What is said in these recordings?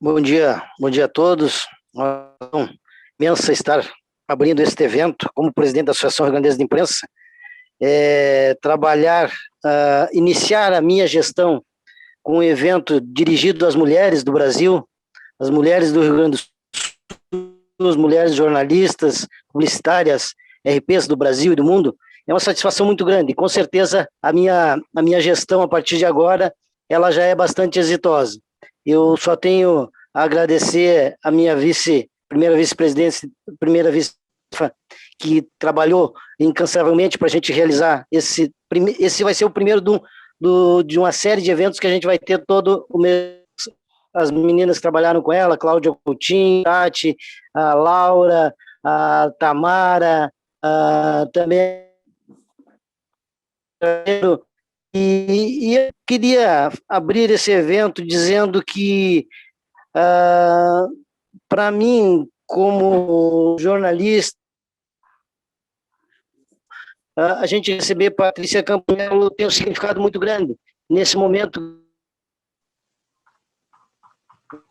Bom dia a todos. Imensa estar abrindo este evento como presidente da Associação Rio Grande de Imprensa, iniciar a minha gestão com um evento dirigido às mulheres do Brasil, às mulheres do Rio Grande do Sul, as mulheres jornalistas, publicitárias, RPs do Brasil e do mundo. É uma satisfação muito grande. Com certeza a minha gestão a partir de agora ela já é bastante exitosa. Eu só tenho a agradecer a minha primeira vice-presidente, primeira vice que trabalhou incansavelmente para a gente realizar esse vai ser o primeiro de uma série de eventos que a gente vai ter todo o mês. As meninas que trabalharam com ela, Cláudia Coutinho, Tati, a Laura, a Tamara, também. E eu queria abrir esse evento dizendo que, para mim, como jornalista, a gente receber Patrícia Campelo tem um significado muito grande. Nesse momento,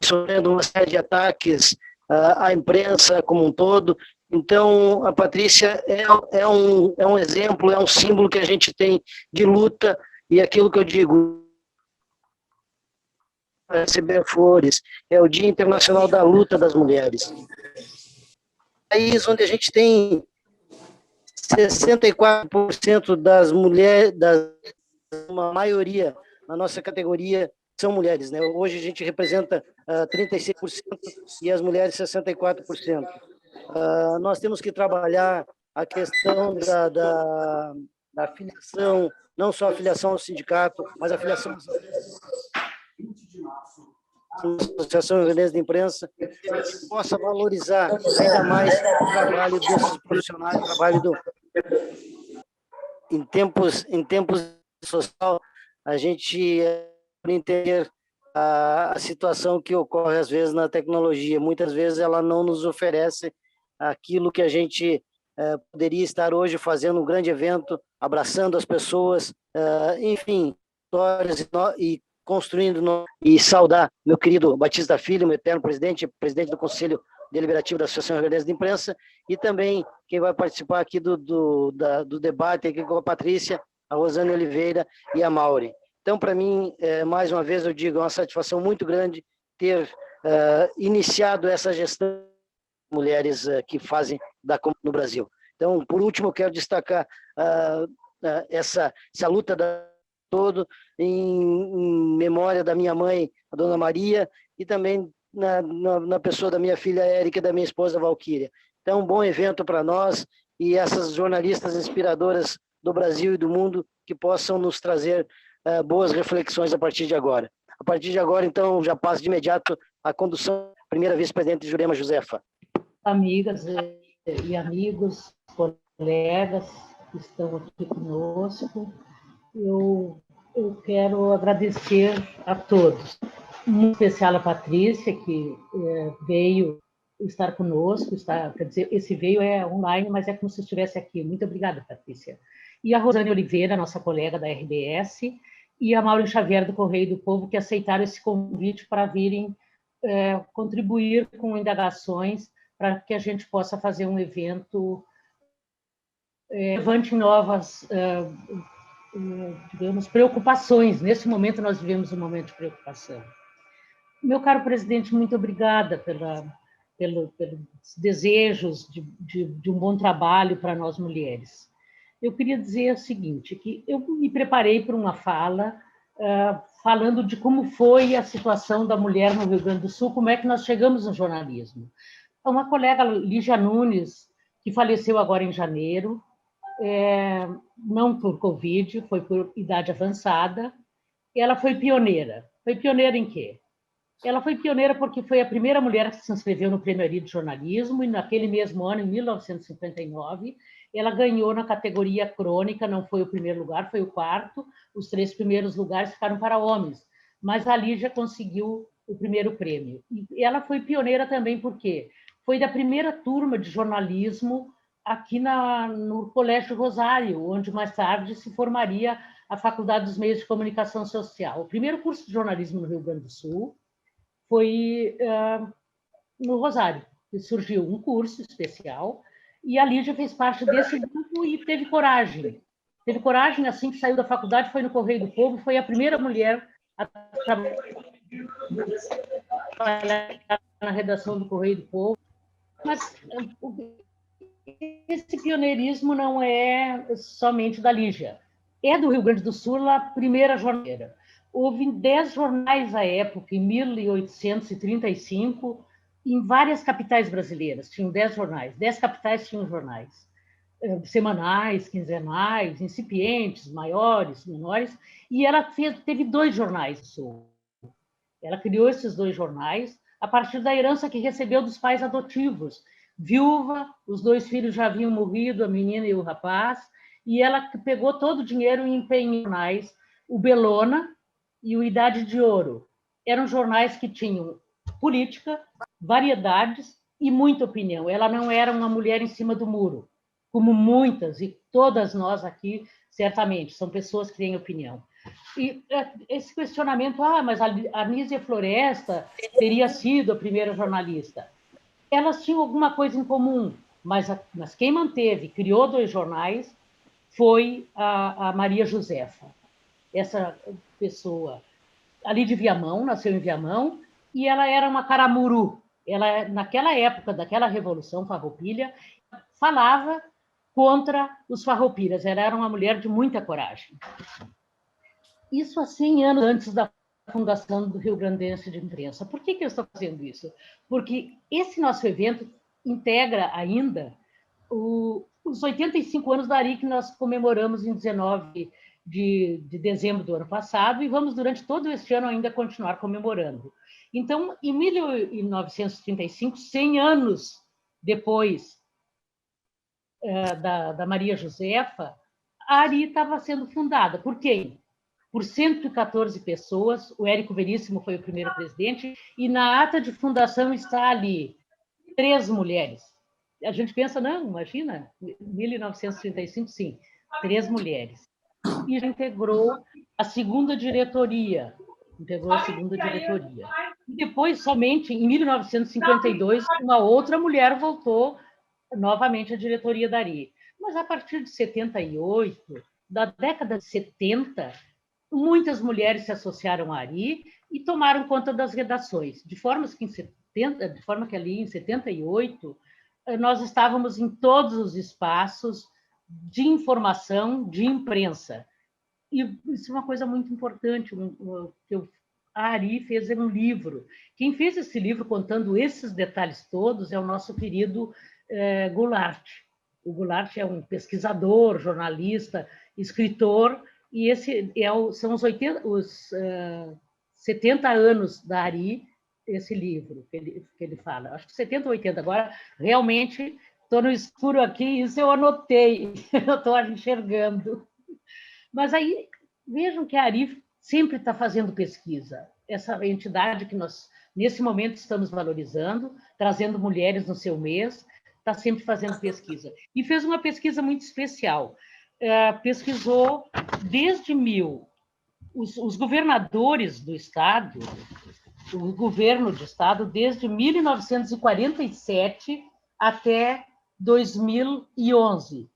sofrendo uma série de ataques à imprensa como um todo. Então, a Patrícia é um exemplo, é um símbolo que a gente tem de luta, e aquilo que eu digo, receber flores, é o Dia Internacional da Luta das Mulheres. É isso onde a gente tem 64% das mulheres, uma maioria na nossa categoria são mulheres, né? Hoje a gente representa 36% e as mulheres 64%. Nós temos que trabalhar a questão da filiação, não só a filiação ao sindicato, mas a filiação à Associação Rio Grande de Imprensa, que a gente possa valorizar ainda mais o trabalho desses profissionais, o trabalho em tempos social, a gente entender a situação que ocorre às vezes na tecnologia. Muitas vezes ela não nos oferece aquilo que a gente poderia estar hoje fazendo um grande evento, abraçando as pessoas, enfim, histórias e construindo e saudar meu querido Batista Filho, meu eterno presidente do Conselho Deliberativo da Associação Rio Grande de Imprensa, e também quem vai participar aqui do debate aqui com a Patrícia, a Rosane Oliveira e a Mauri. Então, para mim, mais uma vez eu digo, é uma satisfação muito grande ter iniciado essa gestão de mulheres que fazem da Comunidade no Brasil. Então, por último, eu quero destacar essa luta todo em memória da minha mãe, a Dona Maria, e também na pessoa da minha filha Érica e da minha esposa Valquíria. Então, um bom evento para nós e essas jornalistas inspiradoras do Brasil e do mundo que possam nos trazer boas reflexões a partir de agora. A partir de agora, então, já passo de imediato a condução, primeira vice-presidente Jurema Josefa. Amigas e amigos, colegas que estão aqui conosco, eu quero agradecer a todos, em especial a Patrícia, que veio estar conosco, quer dizer, esse veio é online, mas é como se estivesse aqui. Muito obrigada, Patrícia. E a Rosane Oliveira, nossa colega da RBS, e a Maureen Xavier, do Correio do Povo, que aceitaram esse convite para virem contribuir com indagações para que a gente possa fazer um evento levante novas digamos, preocupações. Nesse momento, nós vivemos um momento de preocupação. Meu caro presidente, muito obrigada pelos desejos de um bom trabalho para nós mulheres. Eu queria dizer o seguinte, que eu me preparei para uma fala falando de como foi a situação da mulher no Rio Grande do Sul, como é que nós chegamos no jornalismo. Uma colega, Lígia Nunes, que faleceu agora em janeiro, não por Covid, foi por idade avançada. Ela foi pioneira. Foi pioneira em quê? Ela foi pioneira porque foi a primeira mulher que se inscreveu no Prêmio Ari de Jornalismo, e naquele mesmo ano, em 1959, ela ganhou na categoria crônica, não foi o primeiro lugar, foi o quarto, os 3 primeiros lugares ficaram para homens, mas a Lígia conseguiu o primeiro prêmio. E ela foi pioneira também porque foi da primeira turma de jornalismo aqui no Colégio Rosário, onde mais tarde se formaria a Faculdade dos Meios de Comunicação Social. O primeiro curso de jornalismo no Rio Grande do Sul foi no Rosário, que surgiu um curso especial, e a Lígia fez parte desse grupo e teve coragem. Teve coragem, assim que saiu da faculdade, foi no Correio do Povo, foi a primeira mulher a trabalhar na redação do Correio do Povo. Mas esse pioneirismo não é somente da Lígia. É do Rio Grande do Sul a primeira jornaleira. Houve 10 jornais à época, em 1835, em várias capitais brasileiras. Tinham 10 jornais. 10 capitais tinham jornais. Semanais, quinzenais, incipientes, maiores, menores. E ela teve 2 jornais. Ela criou esses 2 jornais a partir da herança que recebeu dos pais adotivos. Viúva, os 2 filhos já haviam morrido, a menina e o rapaz, e ela pegou todo o dinheiro e empenhou em jornais, o Belona e o Idade de Ouro. Eram jornais que tinham política, variedades e muita opinião. Ela não era uma mulher em cima do muro, como muitas, e todas nós aqui, certamente, são pessoas que têm opinião. E esse questionamento, mas a Anísia Floresta teria sido a primeira jornalista. Elas tinham alguma coisa em comum, mas quem manteve, criou 2 jornais, foi a Maria Josefa. Essa pessoa, ali de Viamão, nasceu em Viamão, e ela era uma caramuru. Ela, naquela época, daquela Revolução Farroupilha, falava contra os farroupilhas. Ela era uma mulher de muita coragem. Isso há 100 anos antes da fundação do Rio Grandense de Imprensa. Por que eu estou fazendo isso? Porque esse nosso evento integra ainda os 85 anos da ARI, que nós comemoramos em 19 de dezembro do ano passado, e vamos, durante todo este ano, ainda continuar comemorando. Então, em 1935, 100 anos depois da Maria Josefa, a ARI estava sendo fundada. Por quem? Por 114 pessoas. O Érico Veríssimo foi o primeiro presidente, e na ata de fundação está ali 3 mulheres. A gente pensa, não, imagina, 1935, sim, 3 mulheres. E já integrou a segunda diretoria. E depois, somente em 1952, uma outra mulher voltou novamente à diretoria da ARI. Mas a partir de 78, da década de 70, muitas mulheres se associaram à ARI e tomaram conta das redações, de forma que ali em 78 nós estávamos em todos os espaços de informação, de imprensa. E isso é uma coisa muito importante, a ARI fez um livro. Quem fez esse livro contando esses detalhes todos é o nosso querido Goulart. O Goulart é um pesquisador, jornalista, escritor, e esse são os 70 anos da ARI, esse livro que ele fala. Acho que 70 ou 80. Agora, realmente, estou no escuro aqui, isso eu anotei, eu estou enxergando. Mas aí, vejam que a ARI sempre está fazendo pesquisa. Essa entidade que nós, nesse momento, estamos valorizando, trazendo mulheres no seu mês, está sempre fazendo pesquisa. E fez uma pesquisa muito especial. Pesquisou desde os governadores do Estado, o governo de Estado, desde 1947 até 2011.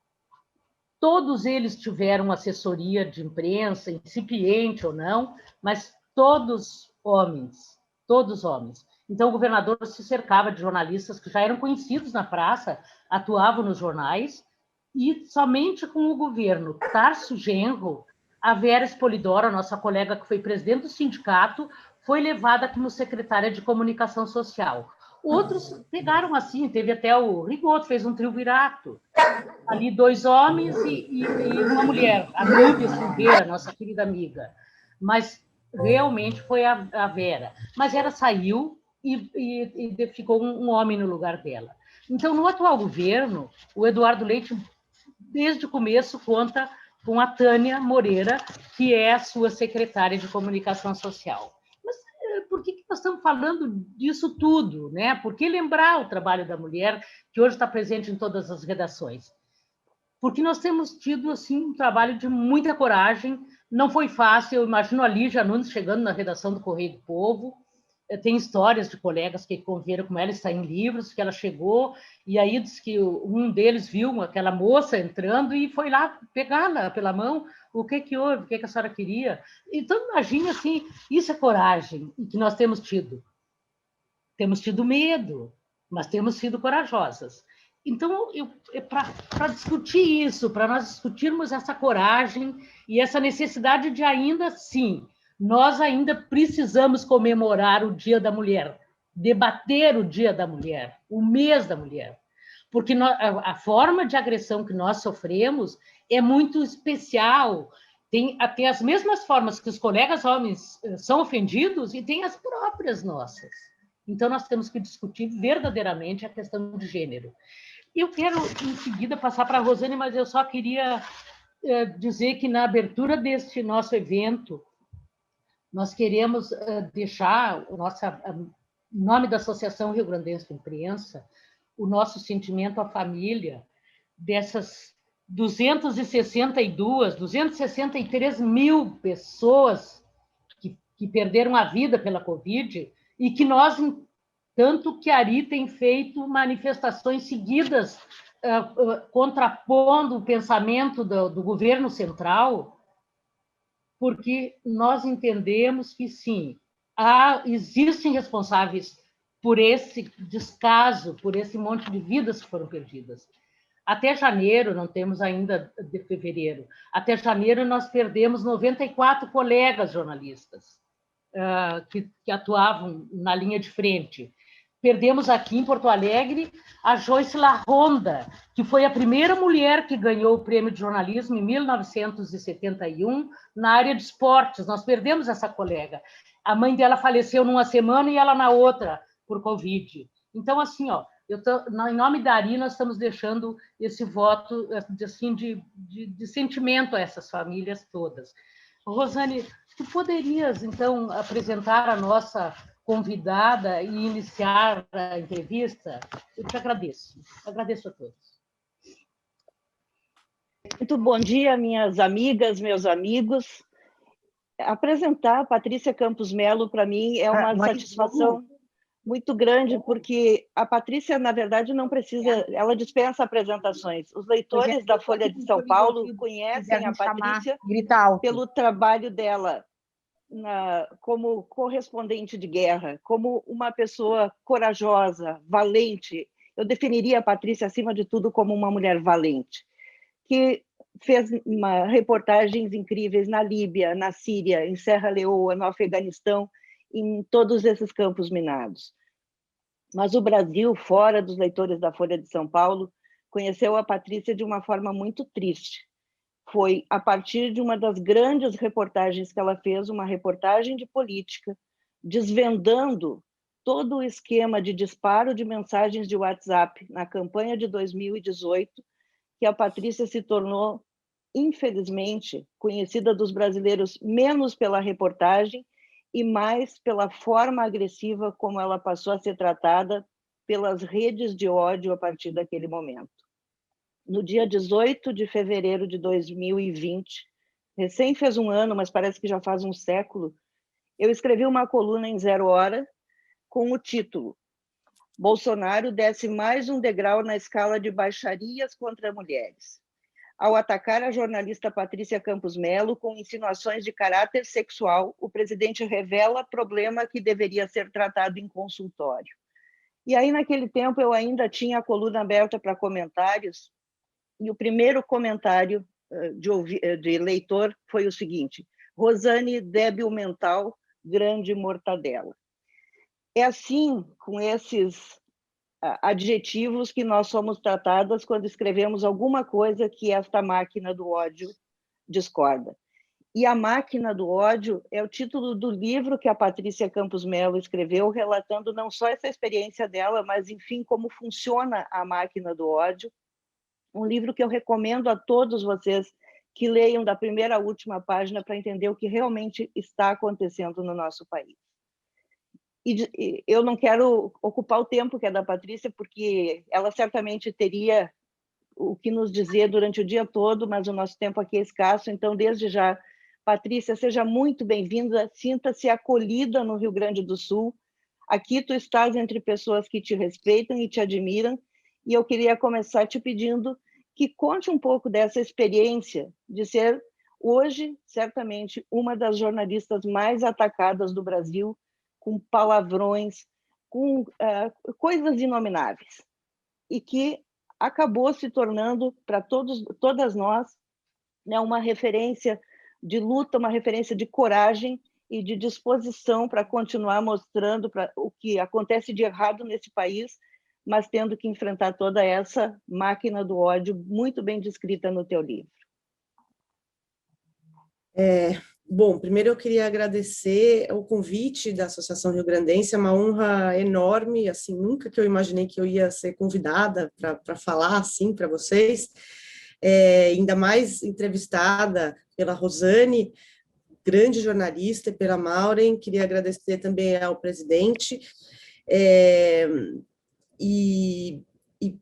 Todos eles tiveram assessoria de imprensa, incipiente ou não, mas todos homens, todos homens. Então, o governador se cercava de jornalistas que já eram conhecidos na praça, atuavam nos jornais, e somente com o governo Tarso Genro, a Vera Spolidoro, a nossa colega que foi presidente do sindicato, foi levada como secretária de comunicação social. Outros pegaram assim, teve até o Rigoto, fez um triunvirato. Ali 2 homens e uma mulher, a Núbia Silveira, nossa querida amiga. Mas realmente foi a Vera. Mas ela saiu e ficou um homem no lugar dela. Então, no atual governo, o Eduardo Leite, desde o começo, conta com a Tânia Moreira, que é a sua secretária de comunicação social. Mas por que nós estamos falando disso tudo, né? Por que lembrar o trabalho da mulher, que hoje está presente em todas as redações? Porque nós temos tido assim, um trabalho de muita coragem, não foi fácil, eu imagino a Lígia Nunes chegando na redação do Correio do Povo, tem histórias de colegas que conviveram com ela, está em livros, que ela chegou, e aí diz que um deles viu aquela moça entrando e foi lá pegá-la pela mão. O que houve? O que a senhora queria? Então, imagine assim, isso é coragem que nós temos tido. Temos tido medo, mas temos sido corajosas. Então, para discutir isso, para nós discutirmos essa coragem e essa necessidade de ainda assim, nós ainda precisamos comemorar o Dia da Mulher, debater o Dia da Mulher, o mês da mulher, porque a forma de agressão que nós sofremos é muito especial. Tem até as mesmas formas que os colegas homens são ofendidos e tem as próprias nossas. Então, nós temos que discutir verdadeiramente a questão de gênero. Eu quero, em seguida, passar para a Rosane, mas eu só queria dizer que, na abertura deste nosso evento, nós queremos deixar em nome da Associação Rio Grandense de Imprensa, o nosso sentimento à família dessas 263 mil pessoas que perderam a vida pela Covid e que nós, tanto que a Ari tem feito manifestações seguidas contrapondo o pensamento do governo central, porque nós entendemos que, sim, existem responsáveis por esse descaso, por esse monte de vidas que foram perdidas. Até janeiro, não temos ainda de fevereiro, até janeiro nós perdemos 94 colegas jornalistas que atuavam na linha de frente. Perdemos aqui em Porto Alegre a Joyce Larronda, que foi a primeira mulher que ganhou o prêmio de jornalismo em 1971 na área de esportes. Nós perdemos essa colega. A mãe dela faleceu numa semana e ela na outra, por Covid. Então, assim, em nome da Ari, nós estamos deixando esse voto assim, de sentimento a essas famílias todas. Rosane, tu poderias, então, apresentar a nossa convidada e iniciar a entrevista? Eu te agradeço. Agradeço a todos. Muito bom dia, minhas amigas, meus amigos. Apresentar a Patrícia Campos Melo, para mim, é uma satisfação muito grande, porque a Patrícia, na verdade, não precisa, ela dispensa apresentações. Os leitores da Folha de São Paulo conhecem a Patrícia pelo trabalho dela como correspondente de guerra, como uma pessoa corajosa, valente. Eu definiria a Patrícia, acima de tudo, como uma mulher valente, que fez reportagens incríveis na Líbia, na Síria, em Serra Leoa, no Afeganistão, em todos esses campos minados. Mas o Brasil, fora dos leitores da Folha de São Paulo, conheceu a Patrícia de uma forma muito triste. Foi a partir de uma das grandes reportagens que ela fez, uma reportagem de política, desvendando todo o esquema de disparo de mensagens de WhatsApp na campanha de 2018, que a Patrícia se tornou, infelizmente, conhecida dos brasileiros menos pela reportagem e mais pela forma agressiva como ela passou a ser tratada pelas redes de ódio a partir daquele momento. No dia 18 de fevereiro de 2020, recém fez um ano, mas parece que já faz um século, eu escrevi uma coluna em 0 Hora com o título Bolsonaro desce mais um degrau na escala de baixarias contra mulheres. Ao atacar a jornalista Patrícia Campos Melo com insinuações de caráter sexual, o presidente revela problema que deveria ser tratado em consultório. E aí, naquele tempo, eu ainda tinha a coluna aberta para comentários, e o primeiro comentário de leitor foi o seguinte: Rosane, débil mental, grande mortadela. É assim, com esses adjetivos, que nós somos tratadas quando escrevemos alguma coisa que esta máquina do ódio discorda. E A Máquina do Ódio é o título do livro que a Patrícia Campos Melo escreveu, relatando não só essa experiência dela, mas, enfim, como funciona a máquina do ódio. Um livro que eu recomendo a todos vocês que leiam da primeira à última página para entender o que realmente está acontecendo no nosso país. E eu não quero ocupar o tempo que é da Patrícia, porque ela certamente teria o que nos dizer durante o dia todo, mas o nosso tempo aqui é escasso, então, desde já, Patrícia, seja muito bem-vinda, sinta-se acolhida no Rio Grande do Sul, Aqui tu estás entre pessoas que te respeitam e te admiram, e eu queria começar te pedindo que conte um pouco dessa experiência de ser, hoje, certamente, uma das jornalistas mais atacadas do Brasil, com palavrões, com coisas inomináveis, e que acabou se tornando, para todas nós, né, uma referência de luta, uma referência de coragem e de disposição para continuar mostrando o que acontece de errado nesse país, mas tendo que enfrentar toda essa máquina do ódio muito bem descrita no teu livro. Bom, primeiro eu queria agradecer o convite da Associação Rio Grandense, é uma honra enorme, assim, nunca que eu imaginei que eu ia ser convidada para falar assim para vocês, ainda mais entrevistada pela Rosane, grande jornalista, e pela Maureen. Queria agradecer também ao presidente, e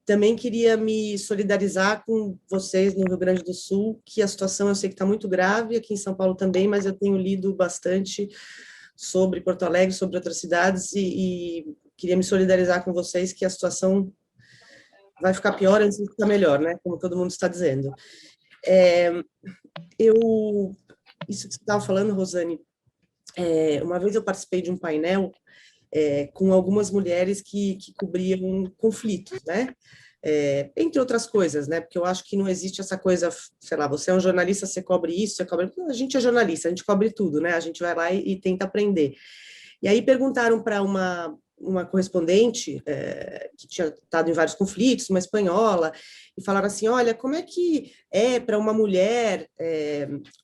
também queria me solidarizar com vocês no Rio Grande do Sul, que a situação eu sei que está muito grave, aqui em São Paulo também, mas eu tenho lido bastante sobre Porto Alegre, sobre outras cidades, e queria me solidarizar com vocês que a situação vai ficar pior antes de ficar melhor, né? Como todo mundo está dizendo. Isso que você estava falando, Rosane, uma vez eu participei de um painel com algumas mulheres que cobriam conflitos, né? Entre outras coisas, né? Porque eu acho que não existe essa coisa, sei lá, você é um jornalista, você cobre isso, você cobre... A gente é jornalista, a gente cobre tudo, né? A gente vai lá e tenta aprender. E aí perguntaram para uma correspondente que tinha estado em vários conflitos, uma espanhola, e falaram assim, olha, como é que é para uma mulher,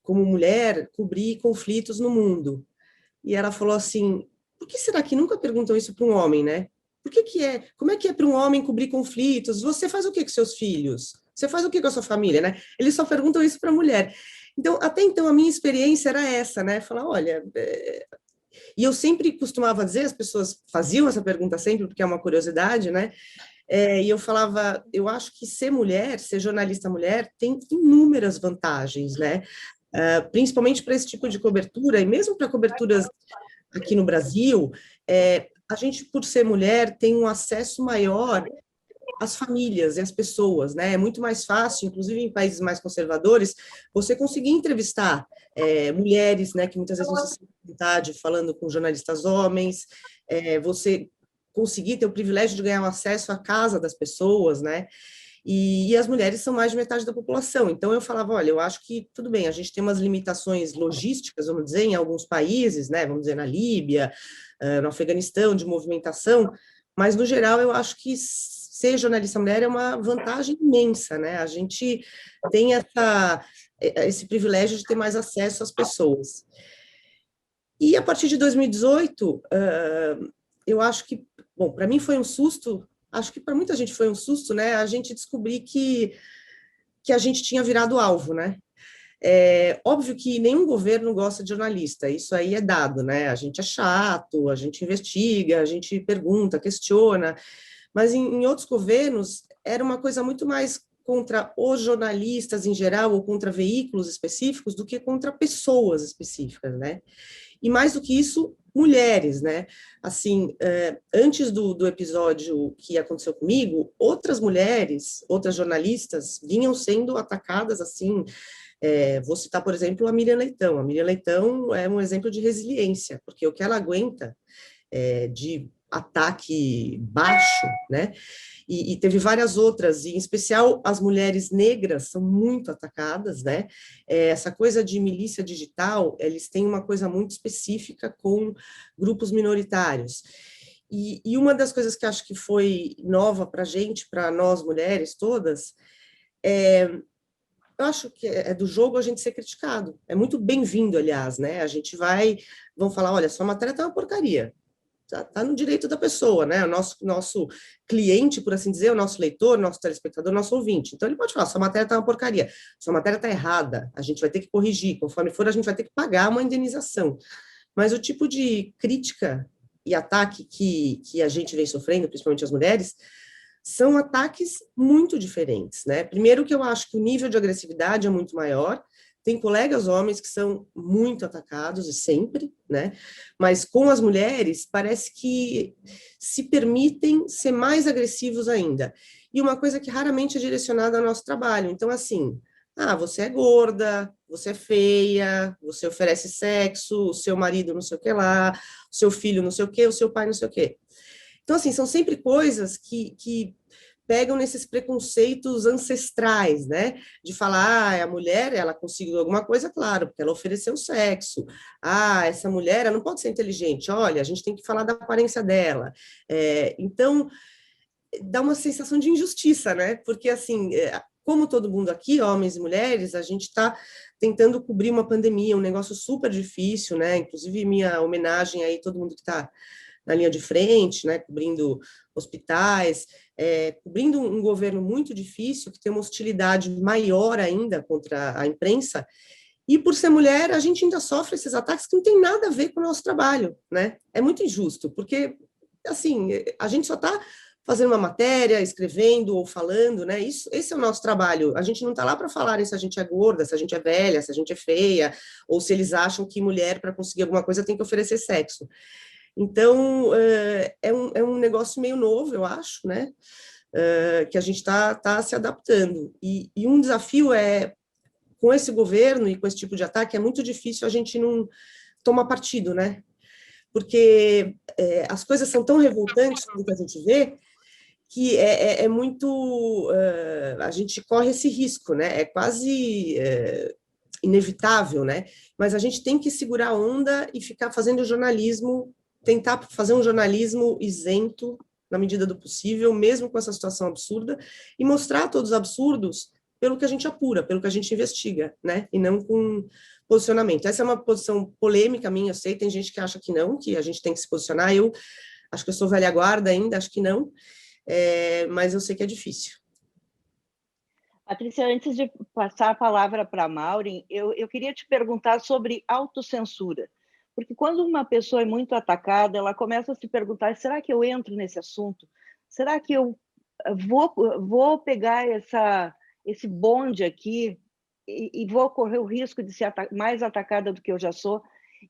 como mulher, cobrir conflitos no mundo? E ela falou assim, por que será que nunca perguntam isso para um homem, né? Como é que é para um homem cobrir conflitos? Você faz o que com seus filhos? Você faz o que com a sua família, né? Eles só perguntam isso para a mulher. Então, até então, a minha experiência era essa, né? Falar, olha... E eu sempre costumava dizer, as pessoas faziam essa pergunta sempre, porque é uma curiosidade, né? E eu falava, eu acho que ser mulher, ser jornalista mulher, tem inúmeras vantagens, né? Principalmente para esse tipo de cobertura, e mesmo para coberturas aqui no Brasil, a gente, por ser mulher, tem um acesso maior às famílias e às pessoas, né? É muito mais fácil, inclusive em países mais conservadores, você conseguir entrevistar mulheres, né, que muitas vezes não se sentem à vontade falando com jornalistas homens, você conseguir ter o privilégio de ganhar um acesso à casa das pessoas, né? E as mulheres são mais de metade da população. Então, eu falava, olha, eu acho que, tudo bem, a gente tem umas limitações logísticas, vamos dizer, em alguns países, né, vamos dizer, na Líbia, no Afeganistão, de movimentação, mas, no geral, eu acho que ser jornalista mulher é uma vantagem imensa, né? A gente tem esse privilégio de ter mais acesso às pessoas. E, a partir de 2018, eu acho que, bom, para mim foi um susto, acho que para muita gente foi um susto, né? A gente descobrir que a gente tinha virado alvo, né? Óbvio que nenhum governo gosta de jornalista, isso aí é dado, né? A gente é chato, a gente investiga, a gente pergunta, questiona, mas em outros governos era uma coisa muito mais contra os jornalistas em geral ou contra veículos específicos do que contra pessoas específicas, né? E mais do que isso, mulheres, né? Assim, antes do episódio que aconteceu comigo, outras mulheres, outras jornalistas vinham sendo atacadas, assim, vou citar, por exemplo, a Miriam Leitão. A Miriam Leitão é um exemplo de resiliência, porque o que ela aguenta de ataque baixo, né? E teve várias outras, e em especial as mulheres negras são muito atacadas, né? Essa coisa de milícia digital, eles têm uma coisa muito específica com grupos minoritários. E uma das coisas que acho que foi nova para a gente, para nós mulheres todas, eu acho que é do jogo a gente ser criticado. É muito bem-vindo, aliás, né? A gente vão falar, olha, sua matéria tá uma porcaria. Tá no direito da pessoa, né? O nosso cliente, por assim dizer, o nosso leitor, nosso telespectador, nosso ouvinte. Então, ele pode falar, sua matéria tá uma porcaria, sua matéria tá errada, a gente vai ter que corrigir, conforme for, a gente vai ter que pagar uma indenização. Mas o tipo de crítica e ataque que a gente vem sofrendo, principalmente as mulheres, são ataques muito diferentes, né? Primeiro que eu acho que o nível de agressividade é muito maior, tem colegas homens que são muito atacados, e sempre, né? Mas com as mulheres, parece que se permitem ser mais agressivos ainda. E uma coisa que raramente é direcionada ao nosso trabalho. Então, assim, você é gorda, você é feia, você oferece sexo, o seu marido não sei o que lá, o seu filho não sei o que, o seu pai não sei o que. Então, assim, são sempre coisas que pegam nesses preconceitos ancestrais, né? De falar, a mulher, ela conseguiu alguma coisa, claro, porque ela ofereceu sexo. Essa mulher, ela não pode ser inteligente. Olha, a gente tem que falar da aparência dela. Então, dá uma sensação de injustiça, né? Porque, assim, como todo mundo aqui, homens e mulheres, a gente está tentando cobrir uma pandemia, um negócio super difícil, né? Inclusive, minha homenagem aí, todo mundo que está na linha de frente, né, cobrindo hospitais, cobrindo um governo muito difícil, que tem uma hostilidade maior ainda contra a imprensa, e por ser mulher, a gente ainda sofre esses ataques que não tem nada a ver com o nosso trabalho, né? É muito injusto, porque, assim, a gente só está fazendo uma matéria, escrevendo ou falando, né? Esse é o nosso trabalho. A gente não está lá para falar se a gente é gorda, se a gente é velha, se a gente é feia, ou se eles acham que mulher, para conseguir alguma coisa, tem que oferecer sexo. Então, é um negócio meio novo, eu acho, né? Que a gente está se adaptando. E um desafio com esse governo e com esse tipo de ataque, é muito difícil a gente não tomar partido, né? Porque as coisas são tão revoltantes do que a gente vê, que é muito... a gente corre esse risco, né? É quase... inevitável, né? Mas a gente tem que segurar a onda e ficar fazendo jornalismo, tentar fazer um jornalismo isento na medida do possível, mesmo com essa situação absurda, e mostrar todos os absurdos pelo que a gente apura, pelo que a gente investiga, né? E não com posicionamento. Essa é uma posição polêmica minha, eu sei, tem gente que acha que não, que a gente tem que se posicionar, eu acho que eu sou velha guarda ainda, acho que não, mas eu sei que é difícil. Patrícia, antes de passar a palavra para a Maureen, eu queria te perguntar sobre autocensura. Porque quando uma pessoa é muito atacada, ela começa a se perguntar, será que eu entro nesse assunto? Será que eu vou pegar esse bonde aqui e vou correr o risco de ser mais atacada do que eu já sou?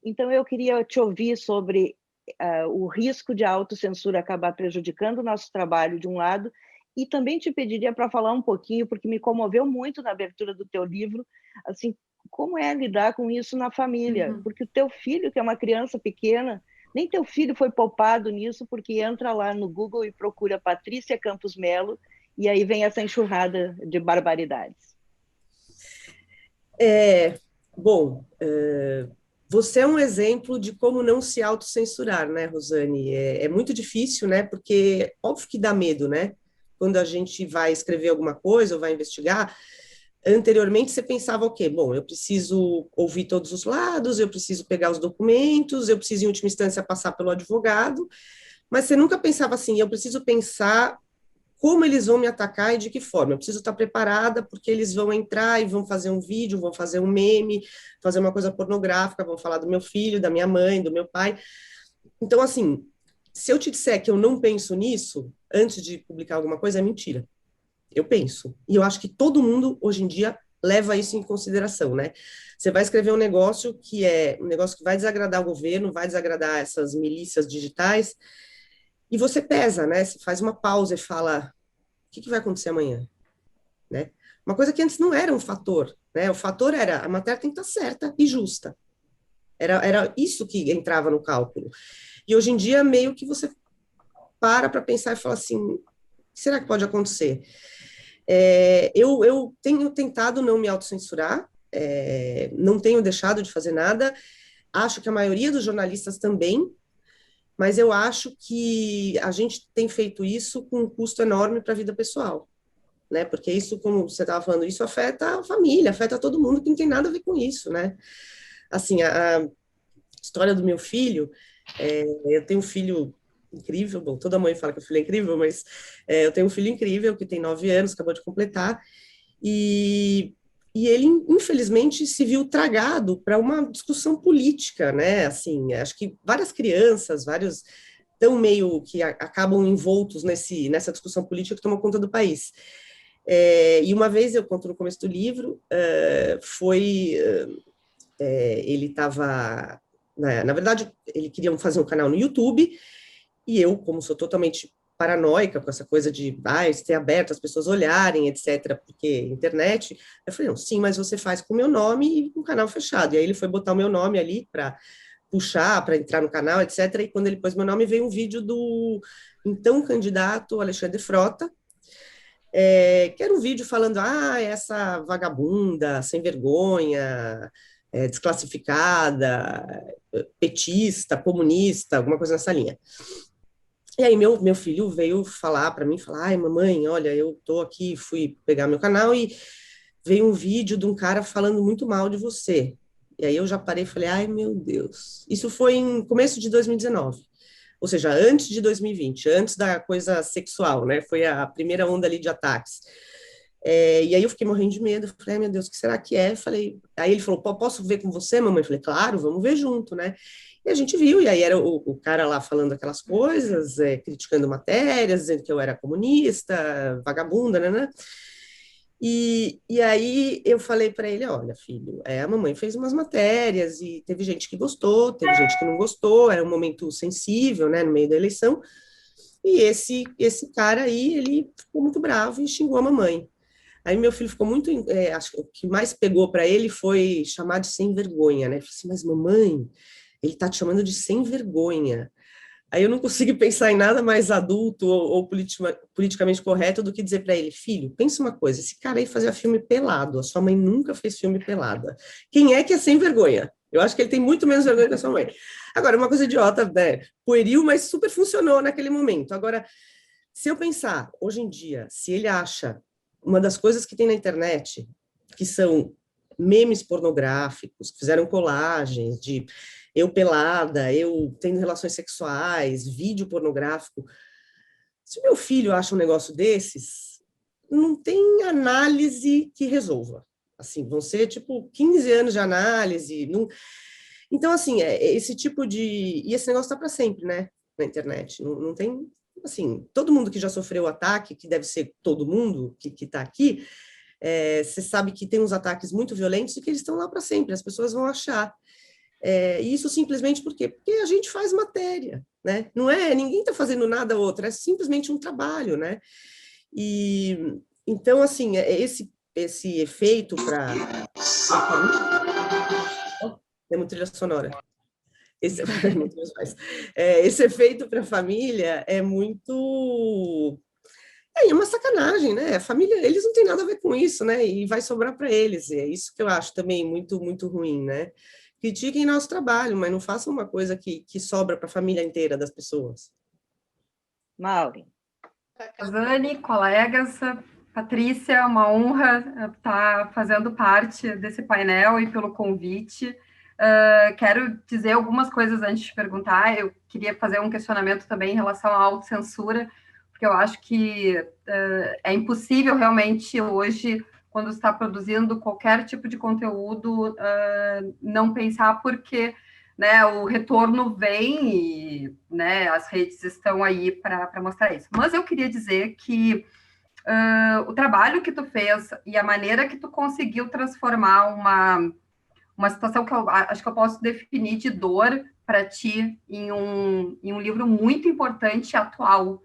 Então, eu queria te ouvir sobre o risco de a autocensura acabar prejudicando o nosso trabalho, de um lado, e também te pediria para falar um pouquinho, porque me comoveu muito na abertura do teu livro, assim, como é lidar com isso na família, porque o teu filho, que é uma criança pequena, nem teu filho foi poupado nisso, porque entra lá no Google e procura Patrícia Campos Melo, e aí vem essa enxurrada de barbaridades. Bom, você é um exemplo de como não se autocensurar, né, Rosane? É muito difícil, né, porque óbvio que dá medo, né? Quando a gente vai escrever alguma coisa ou vai investigar, anteriormente você pensava o quê? Bom, eu preciso ouvir todos os lados, eu preciso pegar os documentos, eu preciso, em última instância, passar pelo advogado, mas você nunca pensava assim, eu preciso pensar como eles vão me atacar e de que forma. Eu preciso estar preparada, porque eles vão entrar e vão fazer um vídeo, vão fazer um meme, fazer uma coisa pornográfica, vão falar do meu filho, da minha mãe, do meu pai. Então, assim, se eu te disser que eu não penso nisso, antes de publicar alguma coisa, é mentira. Eu penso. E eu acho que todo mundo, hoje em dia, leva isso em consideração, né? Você vai escrever um negócio que vai desagradar o governo, vai desagradar essas milícias digitais, e você pesa, né? Você faz uma pausa e fala, o que vai acontecer amanhã? Né? Uma coisa que antes não era um fator, né? O fator era, a matéria tem que estar certa e justa. Era isso que entrava no cálculo. E hoje em dia, meio que você para pensar e fala assim, o que será que pode acontecer? Eu tenho tentado não me autocensurar, não tenho deixado de fazer nada, acho que a maioria dos jornalistas também, mas eu acho que a gente tem feito isso com um custo enorme para a vida pessoal, né? Porque isso, como você estava falando, isso afeta a família, afeta todo mundo que não tem nada a ver com isso, né? Assim, a história do meu filho, eu tenho um filho incrível, bom, toda mãe fala que o filho é incrível, mas eu tenho um filho incrível que tem 9 anos, acabou de completar, e ele, infelizmente, se viu tragado para uma discussão política, né? Assim, acho que várias crianças, vários tão meio que acabam envoltos nessa discussão política que toma conta do país. E uma vez, eu conto no começo do livro, ele estava... Na verdade, ele queria fazer um canal no YouTube, e eu, como sou totalmente paranoica com essa coisa de ter aberto, as pessoas olharem, etc., porque internet, eu falei, não, sim, mas você faz com o meu nome e um canal fechado. E aí ele foi botar o meu nome ali para puxar, para entrar no canal, etc., e quando ele pôs meu nome, veio um vídeo do então candidato Alexandre Frota, que era um vídeo falando, essa vagabunda, sem vergonha, desclassificada, petista, comunista, alguma coisa nessa linha. E aí meu filho veio falar para mim, ai, mamãe, olha, eu tô aqui, fui pegar meu canal e veio um vídeo de um cara falando muito mal de você. E aí eu já parei e falei, ai, meu Deus. Isso foi em começo de 2019, ou seja, antes de 2020, antes da coisa sexual, né? Foi a primeira onda ali de ataques. E aí eu fiquei morrendo de medo, falei, ai, meu Deus, o que será que é? Aí ele falou, posso ver com você, mamãe? Eu falei, claro, vamos ver junto, né? E a gente viu, e aí era o cara lá falando aquelas coisas, criticando matérias, dizendo que eu era comunista, vagabunda, né? E aí eu falei para ele, olha, filho, a mamãe fez umas matérias e teve gente que gostou, teve gente que não gostou, era um momento sensível, né, no meio da eleição, e esse cara aí, ele ficou muito bravo e xingou a mamãe. Aí meu filho ficou muito, acho que o que mais pegou para ele foi chamar de sem vergonha, né? Ele falou assim, mas mamãe, ele tá te chamando de sem vergonha. Aí eu não consigo pensar em nada mais adulto ou politicamente correto do que dizer para ele, filho, pensa uma coisa, esse cara aí fazia filme pelado, a sua mãe nunca fez filme pelada. Quem é que é sem vergonha? Eu acho que ele tem muito menos vergonha que a sua mãe. Agora, uma coisa idiota, né? Pueril, mas super funcionou naquele momento. Agora, se eu pensar, hoje em dia, se ele acha uma das coisas que tem na internet, que são memes pornográficos, que fizeram colagens de eu pelada, eu tendo relações sexuais, vídeo pornográfico. Se o meu filho acha um negócio desses, não tem análise que resolva. Assim, vão ser tipo 15 anos de análise. Não... Então, assim, esse tipo de. E esse negócio está para sempre, né? Na internet. Não tem. Assim, todo mundo que já sofreu ataque, que deve ser todo mundo que está aqui, você sabe que tem uns ataques muito violentos e que eles estão lá para sempre, as pessoas vão achar. E isso simplesmente por quê? Porque a gente faz matéria, né? Não é, ninguém está fazendo nada outro, é simplesmente um trabalho, né? E então, assim, esse efeito para temos trilha sonora. Esse efeito para a família é muito é uma sacanagem, né? A família, eles não têm nada a ver com isso, né? E vai sobrar para eles. E é isso que eu acho também muito, muito ruim, né? Critiquem nosso trabalho, mas não façam uma coisa que sobra para a família inteira das pessoas. Maureen. Rosane, colegas, Patrícia, uma honra estar fazendo parte desse painel e pelo convite. Quero dizer algumas coisas antes de perguntar. Eu queria fazer um questionamento também em relação à autocensura, porque eu acho que é impossível realmente hoje, quando está produzindo qualquer tipo de conteúdo, não pensar porque, né, o retorno vem e, né, as redes estão aí para mostrar isso. Mas eu queria dizer que o trabalho que tu fez e a maneira que tu conseguiu transformar uma situação que eu acho que eu posso definir de dor para ti em um livro muito importante e atual,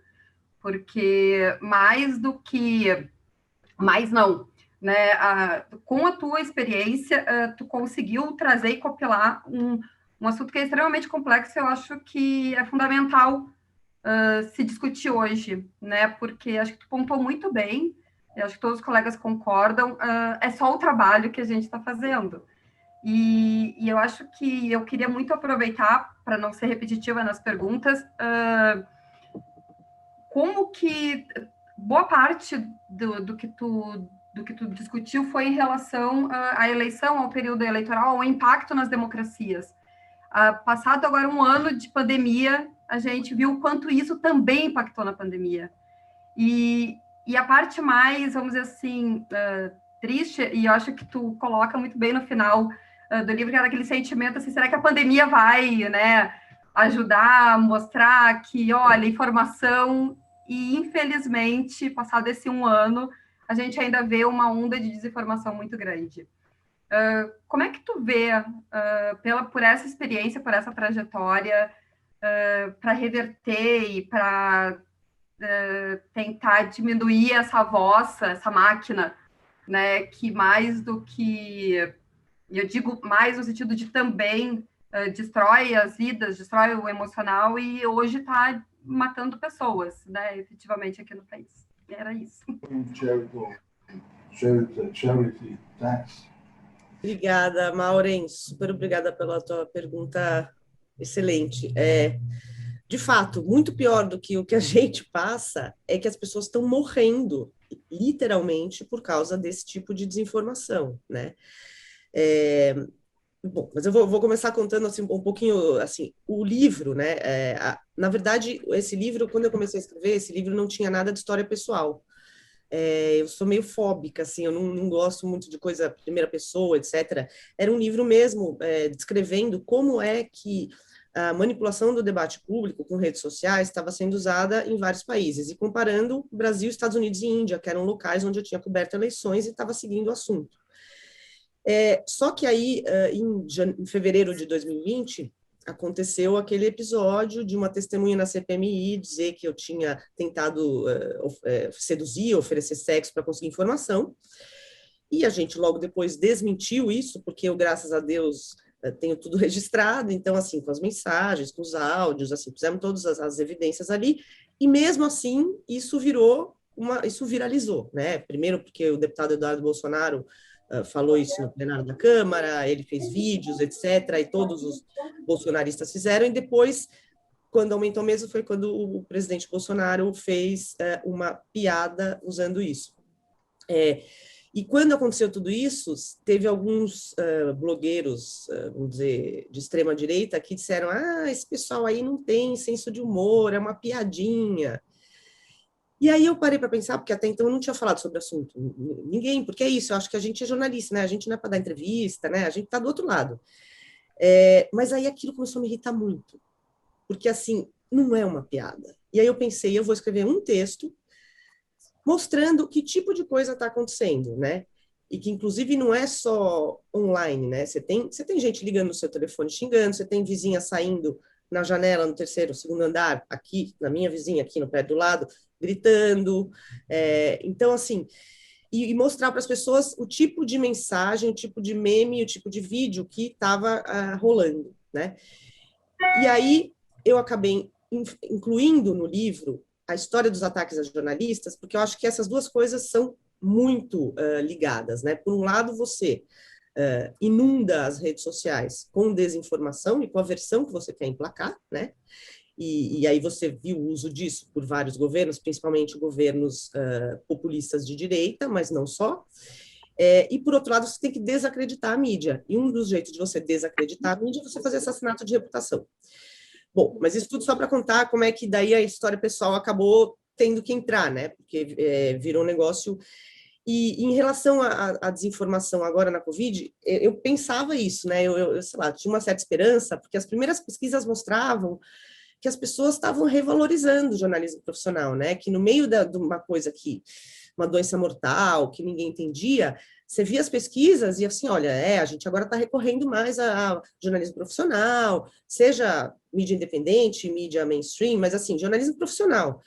porque mais não, né? Com a tua experiência, tu conseguiu trazer e compilar um assunto que é extremamente complexo. Eu acho que é fundamental se discutir hoje, né? Porque acho que tu pontuou muito bem. Eu acho que todos os colegas concordam. É só o trabalho que a gente está fazendo. E eu acho que eu queria muito aproveitar, para não ser repetitiva nas perguntas, como que boa parte do que tu discutiu foi em relação à eleição, ao período eleitoral, ao impacto nas democracias. Passado agora um ano de pandemia, a gente viu o quanto isso também impactou na pandemia. E a parte mais, vamos dizer assim, triste, e eu acho que tu coloca muito bem no final do livro, que era aquele sentimento assim, será que a pandemia vai, né, ajudar a mostrar que, olha, informação, e infelizmente, passado esse um ano, a gente ainda vê uma onda de desinformação muito grande. Como é que tu vê, por essa experiência, por essa trajetória, para reverter e para tentar diminuir essa voz, essa máquina, né, que mais do que, eu digo mais no sentido de também destrói as vidas, destrói o emocional e hoje está matando pessoas, né, efetivamente aqui no país. Era isso. Charity tax. Obrigada, Maureen, super obrigada pela tua pergunta excelente. De fato, muito pior do que o que a gente passa é que as pessoas estão morrendo, literalmente, por causa desse tipo de desinformação, né? Bom, mas eu vou começar contando assim, um pouquinho, assim, o livro, né? Na verdade, esse livro, quando eu comecei a escrever, esse livro não tinha nada de história pessoal. Eu sou meio fóbica, assim, eu não gosto muito de coisa primeira pessoa, etc. Era um livro mesmo descrevendo como é que a manipulação do debate público com redes sociais estava sendo usada em vários países, e comparando Brasil, Estados Unidos e Índia, que eram locais onde eu tinha coberto eleições e estava seguindo o assunto. Só que aí, em fevereiro de 2020, aconteceu aquele episódio de uma testemunha na CPMI dizer que eu tinha tentado seduzir, oferecer sexo para conseguir informação, e a gente logo depois desmentiu isso, porque eu, graças a Deus, tenho tudo registrado, então, assim, com as mensagens, com os áudios, assim, fizemos todas as evidências ali, e mesmo assim, isso viralizou, né? Primeiro porque o deputado Eduardo Bolsonaro falou isso no plenário da Câmara, ele fez vídeos, etc., e todos os bolsonaristas fizeram, e depois, quando aumentou mesmo, foi quando o presidente Bolsonaro fez uma piada usando isso. E quando aconteceu tudo isso, teve alguns blogueiros, vamos dizer, de extrema-direita, que disseram, esse pessoal aí não tem senso de humor, é uma piadinha. E aí eu parei para pensar, porque até então eu não tinha falado sobre o assunto, ninguém, porque é isso, eu acho que a gente é jornalista, né? A gente não é para dar entrevista, né? A gente está do outro lado. Mas aí aquilo começou a me irritar muito, porque assim, não é uma piada. E aí eu pensei, eu vou escrever um texto mostrando que tipo de coisa está acontecendo, né? E que, inclusive, não é só online, né? Você tem gente ligando no seu telefone xingando, você tem vizinha saindo na janela, no terceiro, segundo andar, aqui, na minha vizinha, aqui no prédio do lado, gritando. Então, assim, e mostrar para as pessoas o tipo de mensagem, o tipo de meme, o tipo de vídeo que estava rolando, né? E aí eu acabei incluindo no livro a história dos ataques a jornalistas, porque eu acho que essas duas coisas são muito ligadas, né? Por um lado, você inunda as redes sociais com desinformação e com a versão que você quer emplacar, né? E aí você viu o uso disso por vários governos, principalmente governos populistas de direita, mas não só. E, por outro lado, você tem que desacreditar a mídia. E um dos jeitos de você desacreditar a mídia é você fazer assassinato de reputação. Bom, mas isso tudo só para contar como é que daí a história pessoal acabou tendo que entrar, né? Porque virou um negócio. E em relação à desinformação agora na Covid, eu pensava isso, né? Eu sei lá, tinha uma certa esperança, porque as primeiras pesquisas mostravam que as pessoas estavam revalorizando o jornalismo profissional, né? Que no meio de uma coisa que, uma doença mortal, que ninguém entendia, você via as pesquisas e assim, olha, a gente agora está recorrendo mais a jornalismo profissional, seja mídia independente, mídia mainstream, mas assim, jornalismo profissional.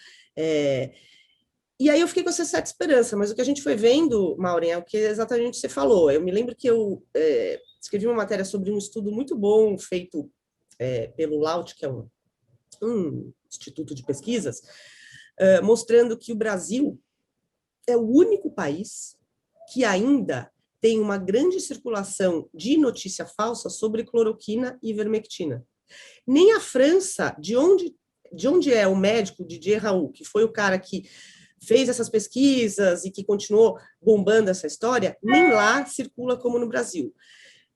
E aí eu fiquei com essa certa esperança, mas o que a gente foi vendo, Maureen, é o que exatamente você falou. Eu me lembro que eu escrevi uma matéria sobre um estudo muito bom feito pelo LAUT, que é um instituto de pesquisas, mostrando que o Brasil é o único país que ainda tem uma grande circulação de notícia falsa sobre cloroquina e ivermectina. Nem a França, de onde é o médico Didier Raoult, que foi o cara que fez essas pesquisas e que continuou bombando essa história, nem lá circula como no Brasil.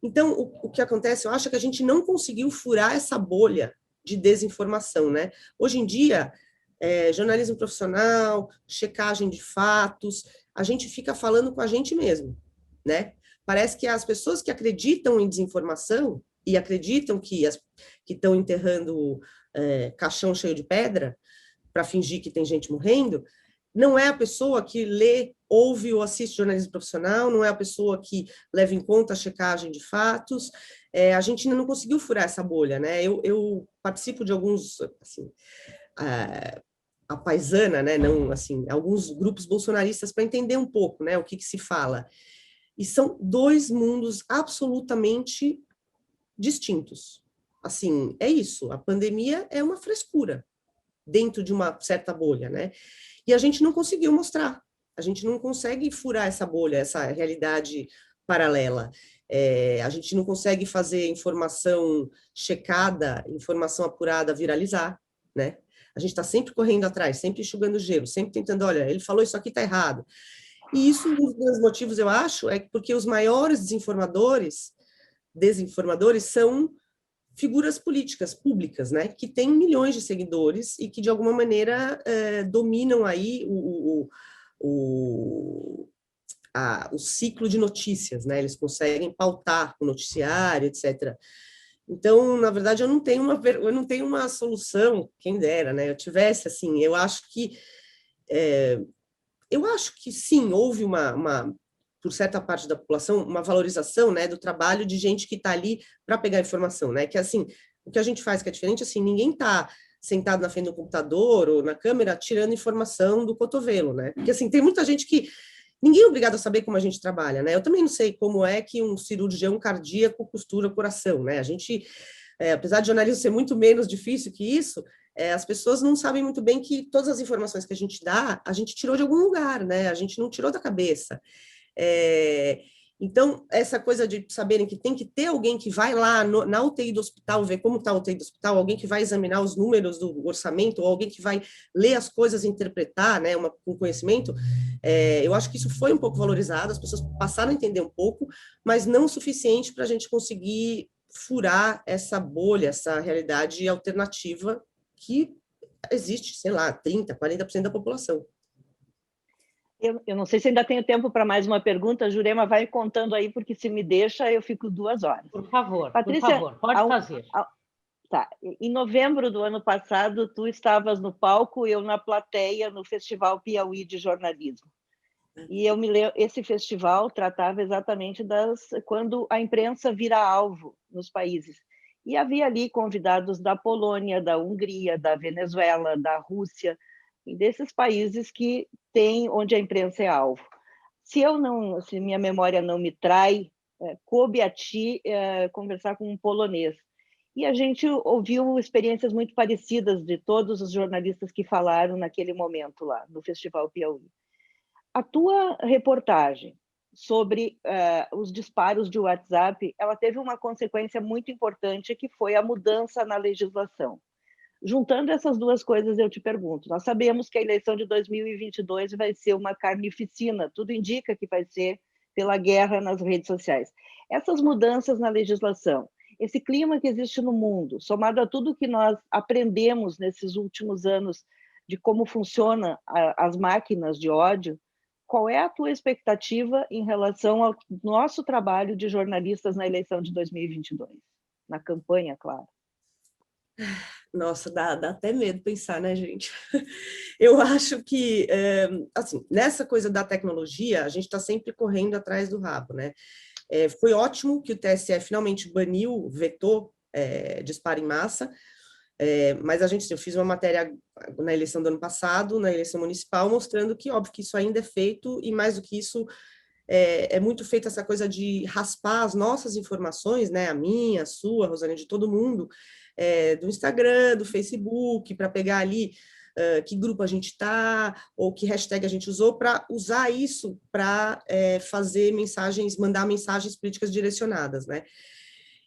Então, o que acontece, eu acho que a gente não conseguiu furar essa bolha de desinformação, né? Hoje em dia, jornalismo profissional, checagem de fatos, a gente fica falando com a gente mesmo, né? Parece que as pessoas que acreditam em desinformação e acreditam que estão enterrando caixão cheio de pedra para fingir que tem gente morrendo, não é a pessoa que lê ouve ou assiste jornalismo profissional, não é a pessoa que leva em conta a checagem de fatos. A gente ainda não conseguiu furar essa bolha, né? Eu participo de alguns, assim, a paisana, né? Não, assim, alguns grupos bolsonaristas para entender um pouco, né? O que se fala. E são dois mundos absolutamente distintos. Assim, é isso. A pandemia é uma frescura dentro de uma certa bolha, né? E a gente não conseguiu mostrar. A gente não consegue furar essa bolha, essa realidade paralela. A gente não consegue fazer informação checada, informação apurada viralizar, né? A gente está sempre correndo atrás, sempre enxugando gelo, sempre tentando, olha, ele falou isso aqui está errado. E isso, um dos motivos, eu acho, é porque os maiores desinformadores são figuras políticas públicas, né, que têm milhões de seguidores e que, de alguma maneira, dominam aí o ciclo de notícias, né, eles conseguem pautar o noticiário, etc. Então, na verdade, eu não tenho uma solução, quem dera, né, eu tivesse, assim, eu acho que sim, houve por certa parte da população, uma valorização, né, do trabalho de gente que está ali para pegar informação, né, que assim, o que a gente faz que é diferente, assim, ninguém está sentado na frente do computador ou na câmera tirando informação do cotovelo, né, porque assim, tem muita gente que ninguém é obrigado a saber como a gente trabalha, né, eu também não sei como é que um cirurgião cardíaco costura o coração, né, a gente, apesar de jornalismo ser muito menos difícil que isso, as pessoas não sabem muito bem que todas as informações que a gente dá, a gente tirou de algum lugar, né, a gente não tirou da cabeça. Então, essa coisa de saberem que tem que ter alguém que vai lá na UTI do hospital, ver como está a UTI do hospital, alguém que vai examinar os números do orçamento, ou alguém que vai ler as coisas e interpretar, né, um conhecimento, eu acho que isso foi um pouco valorizado, as pessoas passaram a entender um pouco, mas não o suficiente para a gente conseguir furar essa bolha, essa realidade alternativa que existe, sei lá, 30%, 40% da população. Eu não sei se ainda tenho tempo para mais uma pergunta, Jurema, vai contando aí, porque se me deixa, eu fico 2 horas. Por favor, Patrícia, pode fazer. Tá. Em novembro do ano passado, tu estavas no palco, eu na plateia, no Festival Piauí de Jornalismo. E eu me lembro, esse festival tratava exatamente quando a imprensa vira alvo nos países. E havia ali convidados da Polônia, da Hungria, da Venezuela, da Rússia, desses países que tem onde a imprensa é alvo. Se minha memória não me trai, coube a ti conversar com um polonês. E a gente ouviu experiências muito parecidas de todos os jornalistas que falaram naquele momento lá, no Festival Piauí. A tua reportagem sobre os disparos de WhatsApp, ela teve uma consequência muito importante, que foi a mudança na legislação. Juntando essas duas coisas, eu te pergunto, nós sabemos que a eleição de 2022 vai ser uma carnificina, tudo indica que vai ser pela guerra nas redes sociais. Essas mudanças na legislação, esse clima que existe no mundo, somado a tudo que nós aprendemos nesses últimos anos de como funcionam as máquinas de ódio, qual é a tua expectativa em relação ao nosso trabalho de jornalistas na eleição de 2022? Na campanha, claro. Nossa, dá até medo pensar, né, gente? Eu acho que, assim, nessa coisa da tecnologia, a gente está sempre correndo atrás do rabo, né? Foi ótimo que o TSE finalmente vetou disparo em massa, mas eu fiz uma matéria na eleição do ano passado, na eleição municipal, mostrando que, óbvio, que isso ainda é feito, e mais do que isso, é muito feita essa coisa de raspar as nossas informações, né, a minha, a sua, a Rosane, de todo mundo, do Instagram, do Facebook, para pegar ali que grupo a gente está, ou que hashtag a gente usou, para usar isso para mandar mensagens políticas direcionadas, né?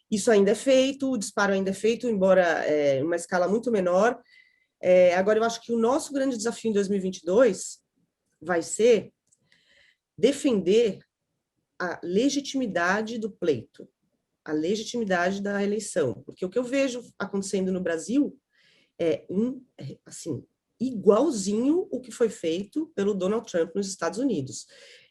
Isso ainda é feito, o disparo ainda é feito, embora em uma escala muito menor. Agora, eu acho que o nosso grande desafio em 2022 vai ser defender a legitimidade do pleito, a legitimidade da eleição, porque o que eu vejo acontecendo no Brasil é assim, igualzinho o que foi feito pelo Donald Trump nos Estados Unidos.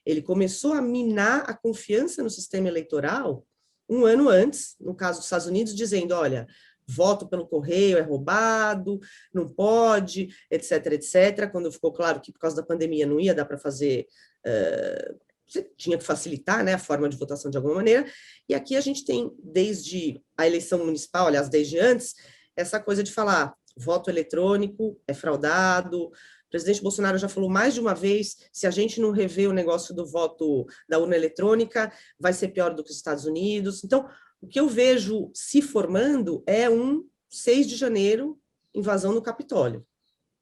Ele começou a minar a confiança no sistema eleitoral um ano antes, no caso dos Estados Unidos, dizendo, olha, voto pelo correio é roubado, não pode, etc., etc., quando ficou claro que por causa da pandemia não ia dar para fazer você tinha que facilitar, né, a forma de votação de alguma maneira, e aqui a gente tem, desde a eleição municipal, aliás, desde antes, essa coisa de falar, voto eletrônico é fraudado. O presidente Bolsonaro já falou mais de uma vez, se a gente não rever o negócio do voto da urna eletrônica, vai ser pior do que os Estados Unidos. Então, o que eu vejo se formando é um 6 de janeiro, invasão no Capitólio,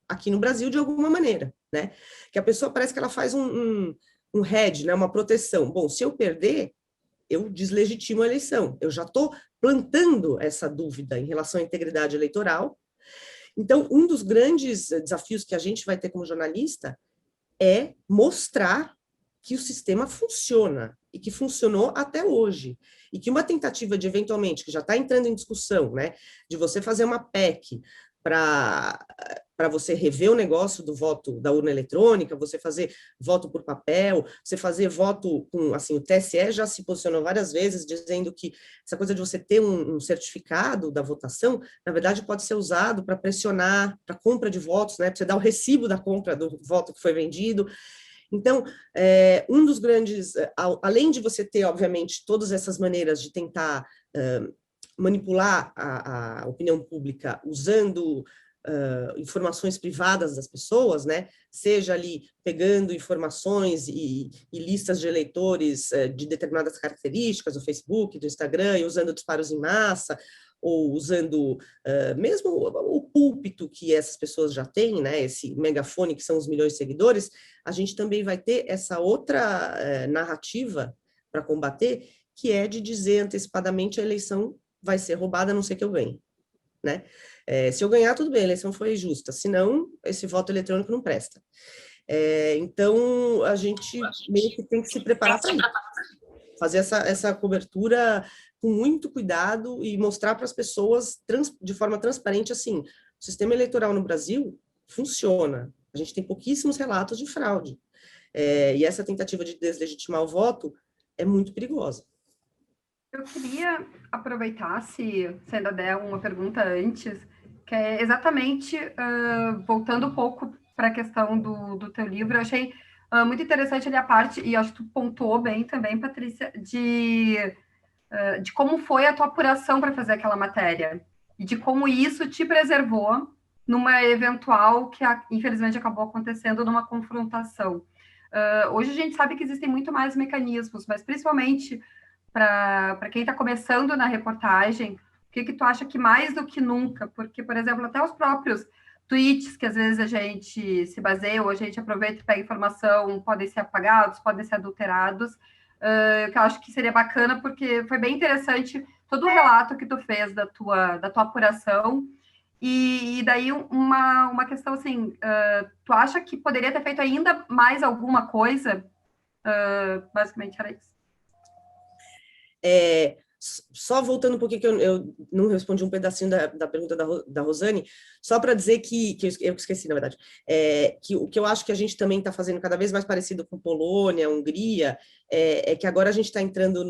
aqui no Brasil, de alguma maneira, né? Que a pessoa parece que ela faz um hedge, né? Uma proteção. Bom, se eu perder, eu deslegitimo a eleição. Eu já estou plantando essa dúvida em relação à integridade eleitoral. Então, um dos grandes desafios que a gente vai ter como jornalista é mostrar que o sistema funciona, e que funcionou até hoje, e que uma tentativa de, eventualmente, que já está entrando em discussão, né, de você fazer uma PEC para você rever o negócio do voto da urna eletrônica, você fazer voto por papel, você fazer voto com, assim, o TSE já se posicionou várias vezes dizendo que essa coisa de você ter um certificado da votação, na verdade pode ser usado para pressionar, para compra de votos, né, para você dar o recibo da compra do voto que foi vendido. Então, um dos grandes, além de você ter, obviamente, todas essas maneiras de tentar manipular a opinião pública usando informações privadas das pessoas, né? Seja ali pegando informações e listas de eleitores de determinadas características do Facebook, do Instagram, e usando disparos em massa, ou usando mesmo o púlpito que essas pessoas já têm, né? Esse megafone que são os milhões de seguidores, a gente também vai ter essa outra narrativa para combater, que é de dizer antecipadamente a eleição vai ser roubada, a não ser que eu ganhe, né? Se eu ganhar, tudo bem, a eleição foi justa, senão esse voto eletrônico não presta. Então, a gente meio que tem que se preparar para isso, fazer essa cobertura com muito cuidado e mostrar para as pessoas de forma transparente, assim, o sistema eleitoral no Brasil funciona, a gente tem pouquíssimos relatos de fraude, e essa tentativa de deslegitimar o voto é muito perigosa. Eu queria aproveitar, se ainda der uma pergunta antes, que é exatamente, voltando um pouco para a questão do teu livro, eu achei muito interessante ali a parte, e acho que tu pontuou bem também, Patrícia, de como foi a tua apuração para fazer aquela matéria, e de como isso te preservou numa eventual que, infelizmente, acabou acontecendo numa confrontação. Hoje a gente sabe que existem muito mais mecanismos, mas principalmente para quem está começando na reportagem, o que tu acha que mais do que nunca? Porque, por exemplo, até os próprios tweets que às vezes a gente se baseia ou a gente aproveita e pega informação, podem ser apagados, podem ser adulterados, que eu acho que seria bacana, porque foi bem interessante todo o relato que tu fez da tua apuração, e daí uma questão assim, tu acha que poderia ter feito ainda mais alguma coisa? Basicamente era isso. Só voltando um pouquinho, que eu não respondi um pedacinho da pergunta da Rosane, só para dizer que eu esqueci, na verdade, que o que eu acho que a gente também está fazendo cada vez mais parecido com Polônia, Hungria, é que agora a gente está entrando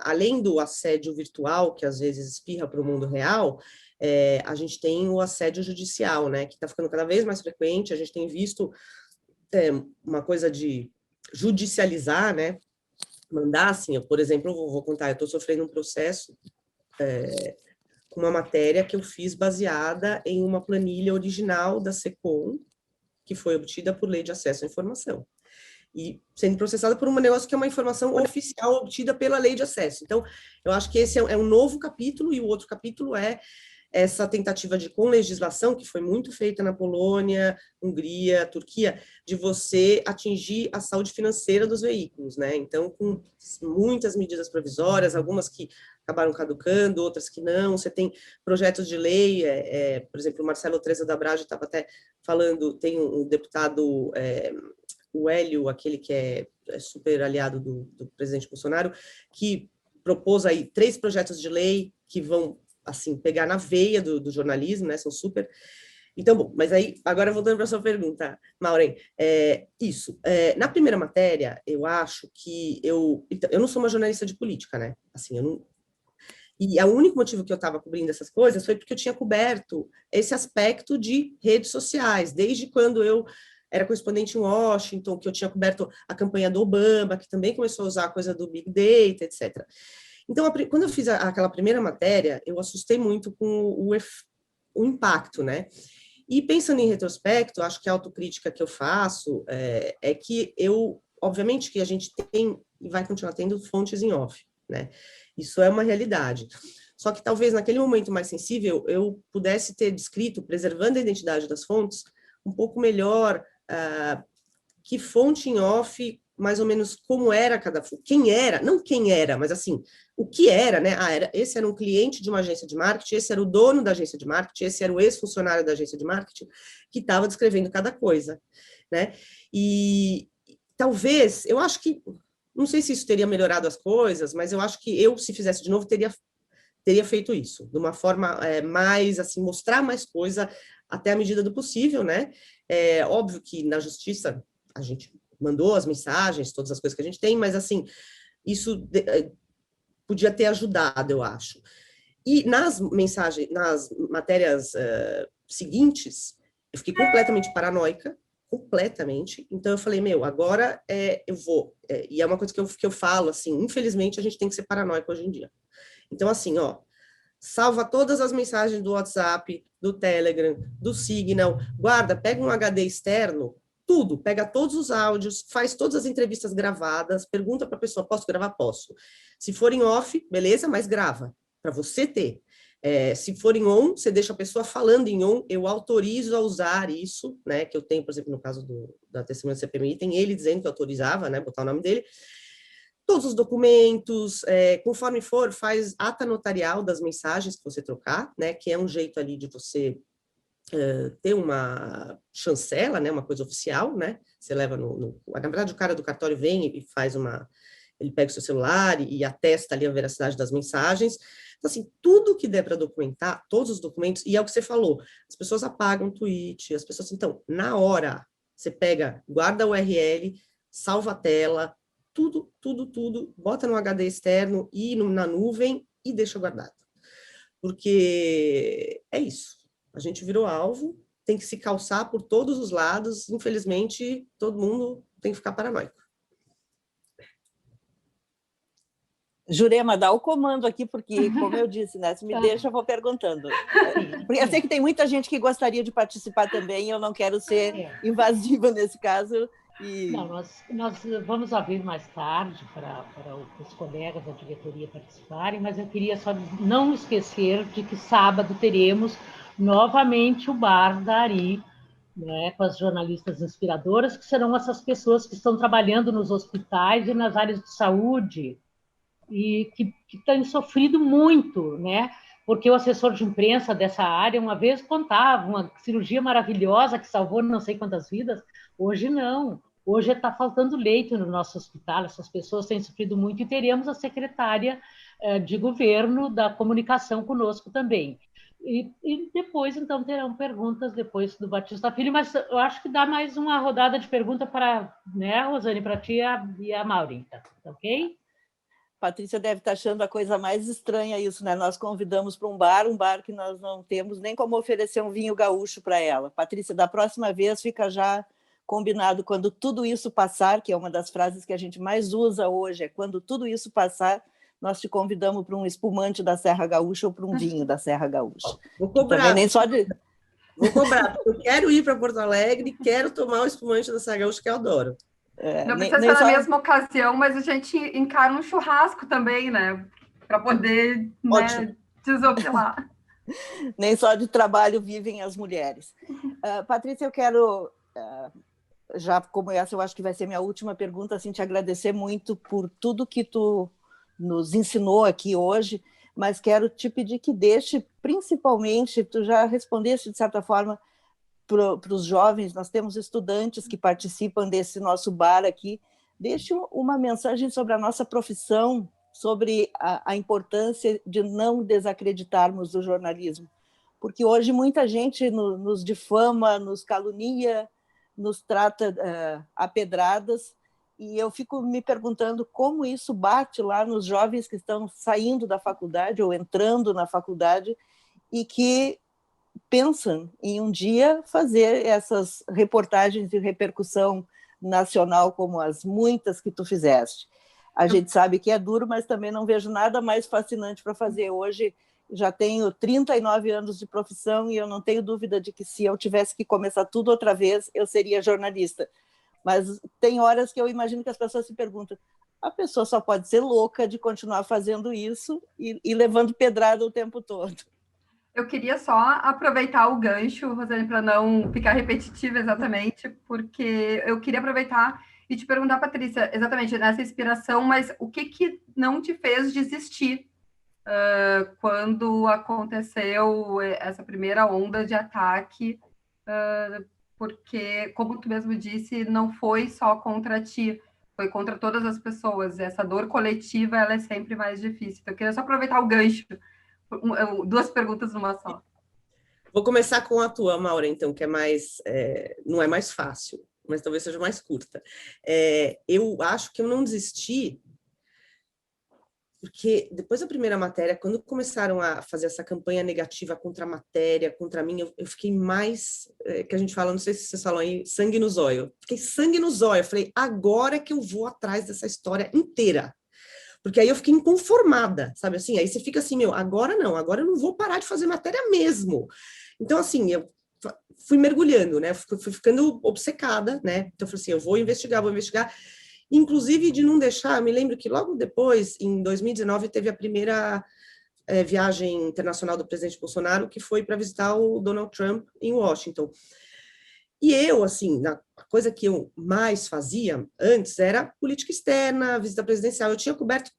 além do assédio virtual, que às vezes espirra para o mundo real, a gente tem o assédio judicial, né, que está ficando cada vez mais frequente, a gente tem visto uma coisa de judicializar, né, mandar, assim, por exemplo, vou contar, eu estou sofrendo um processo com uma matéria que eu fiz baseada em uma planilha original da SECOM, que foi obtida por lei de acesso à informação, e sendo processada por um negócio que é uma informação oficial obtida pela lei de acesso. Então, eu acho que esse é um novo capítulo, e o outro capítulo é essa tentativa com legislação, que foi muito feita na Polônia, Hungria, Turquia, de você atingir a saúde financeira dos veículos, né? Então, com muitas medidas provisórias, algumas que acabaram caducando, outras que não. Você tem projetos de lei, por exemplo, o Marcelo Treza da Brage estava até falando, tem um deputado, o Hélio, aquele que é super aliado do presidente Bolsonaro, que propôs aí 3 projetos de lei que vão, assim, pegar na veia do jornalismo, né, são super... Então, bom, mas aí, agora voltando para a sua pergunta, Maureen, na primeira matéria, eu acho que eu não sou uma jornalista de política, né, assim, eu não... E o único motivo que eu estava cobrindo essas coisas foi porque eu tinha coberto esse aspecto de redes sociais, desde quando eu era correspondente em Washington, que eu tinha coberto a campanha do Obama, que também começou a usar a coisa do Big Data, etc. Então, quando eu fiz aquela primeira matéria, eu assustei muito com o impacto, né? E pensando em retrospecto, acho que a autocrítica que eu faço é que obviamente que a gente tem e vai continuar tendo fontes em off, né? Isso é uma realidade. Só que talvez naquele momento mais sensível eu pudesse ter descrito, preservando a identidade das fontes, um pouco melhor que fonte em off, mais ou menos como era cada fonte, quem era, não quem era, mas assim, o que era, né? Esse era um cliente de uma agência de marketing, esse era o dono da agência de marketing, esse era o ex-funcionário da agência de marketing, que estava descrevendo cada coisa, né? E talvez, eu acho que, não sei se isso teria melhorado as coisas, mas eu acho que eu, se fizesse de novo, teria feito isso, de uma forma mais, assim, mostrar mais coisa até a medida do possível, né? É óbvio que na justiça a gente mandou as mensagens, todas as coisas que a gente tem, mas, assim, isso podia ter ajudado, eu acho. E nas matérias seguintes, eu fiquei completamente paranoica, completamente. Então, eu falei, agora eu vou... e é uma coisa que eu falo, assim, infelizmente, a gente tem que ser paranoico hoje em dia. Então, assim, salva todas as mensagens do WhatsApp, do Telegram, do Signal, guarda, pega um HD externo, tudo, pega todos os áudios, faz todas as entrevistas gravadas, pergunta para a pessoa, posso gravar? Posso. Se for em off, beleza, mas grava, para você ter. Se for em on, você deixa a pessoa falando em on, eu autorizo a usar isso, né, que eu tenho, por exemplo, no caso da testemunha do CPMI, tem ele dizendo que autorizava, né, botar o nome dele, todos os documentos, conforme for, faz ata notarial das mensagens que você trocar, né, que é um jeito ali de você ter uma chancela, né, uma coisa oficial, né, você leva na verdade o cara do cartório vem e faz ele pega o seu celular e atesta ali a veracidade das mensagens. Então, assim, tudo que der para documentar, todos os documentos, e é o que você falou, as pessoas apagam o tweet, as pessoas, então, na hora, você pega, guarda o URL, salva a tela, tudo, bota no HD externo e na nuvem e deixa guardado. Porque é isso. A gente virou alvo, tem que se calçar por todos os lados. Infelizmente, todo mundo tem que ficar paranoico. Jurema, dá o comando aqui, porque, como eu disse, né, se me deixa, eu vou perguntando. Porque eu sei que tem muita gente que gostaria de participar também, eu não quero ser invasiva nesse caso. Não, nós vamos abrir mais tarde para os colegas da diretoria participarem, mas eu queria só não esquecer de que sábado teremos novamente o Bar da Ari, né, com as jornalistas inspiradoras, que serão essas pessoas que estão trabalhando nos hospitais e nas áreas de saúde e que têm sofrido muito, né? Porque o assessor de imprensa dessa área uma vez contava uma cirurgia maravilhosa que salvou não sei quantas vidas, hoje não. Hoje está faltando leito no nosso hospital, essas pessoas têm sofrido muito e teremos a secretária de governo da comunicação conosco também. E depois, então, terão perguntas depois do Batista Filho, mas eu acho que dá mais uma rodada de pergunta para, né, Rosane, para ti e a Maurita, tá ok? Patrícia deve estar achando a coisa mais estranha isso, né? Nós convidamos para um bar que nós não temos nem como oferecer um vinho gaúcho para ela. Patrícia, da próxima vez fica já combinado, quando tudo isso passar, que é uma das frases que a gente mais usa hoje, é quando tudo isso passar, nós te convidamos para um espumante da Serra Gaúcha ou para um vinho da Serra Gaúcha. Vou cobrar. Nem só de... Vou cobrar, porque eu quero ir para Porto Alegre, quero tomar o espumante da Serra Gaúcha, que eu adoro. Não precisa ser na mesma ocasião, mas a gente encara um churrasco também, né? Para poder, né, desopilar. Nem só de trabalho vivem as mulheres. Patrícia, eu quero, já como essa, eu acho que vai ser minha última pergunta, assim, te agradecer muito por tudo que tu nos ensinou aqui hoje, mas quero te pedir que deixe, principalmente, tu já respondeste de certa forma, para os jovens, nós temos estudantes que participam desse nosso bar aqui, deixe uma mensagem sobre a nossa profissão, sobre a importância de não desacreditarmos o jornalismo, porque hoje muita gente nos difama, nos calunia, nos trata a pedradas, e eu fico me perguntando como isso bate lá nos jovens que estão saindo da faculdade ou entrando na faculdade e que pensam em um dia fazer essas reportagens de repercussão nacional como as muitas que tu fizeste. A gente sabe que é duro, mas também não vejo nada mais fascinante para fazer. Hoje já tenho 39 anos de profissão e eu não tenho dúvida de que se eu tivesse que começar tudo outra vez, eu seria jornalista. Mas tem horas que eu imagino que as pessoas se perguntam, a pessoa só pode ser louca de continuar fazendo isso e levando pedrada o tempo todo. Eu queria só aproveitar o gancho, Rosane, para não ficar repetitiva exatamente, porque eu queria aproveitar e te perguntar, Patrícia, exatamente nessa inspiração, mas o que não te fez desistir quando aconteceu essa primeira onda de ataque? Porque, como tu mesmo disse, não foi só contra ti, foi contra todas as pessoas. Essa dor coletiva, ela é sempre mais difícil. Então, eu queria só aproveitar o gancho. Duas perguntas numa só. Vou começar com a tua, Maura, então, que é mais, não é mais fácil, mas talvez seja mais curta. Eu acho que eu não desisti, porque depois da primeira matéria, quando começaram a fazer essa campanha negativa contra a matéria, contra mim, eu fiquei mais, que a gente fala, não sei se vocês falam aí, sangue no zóio. Fiquei sangue no zóio. Eu falei, agora que eu vou atrás dessa história inteira. Porque aí eu fiquei inconformada, sabe assim? Aí você fica assim, agora eu não vou parar de fazer matéria mesmo. Então, assim, eu fui mergulhando, né? Fui ficando obcecada, né? Então, eu falei assim, eu vou investigar. Inclusive de não deixar, eu me lembro que logo depois, em 2019, teve a primeira viagem internacional do presidente Bolsonaro, que foi para visitar o Donald Trump em Washington. E eu, assim, a coisa que eu mais fazia antes era política externa, visita presidencial. Eu tinha coberto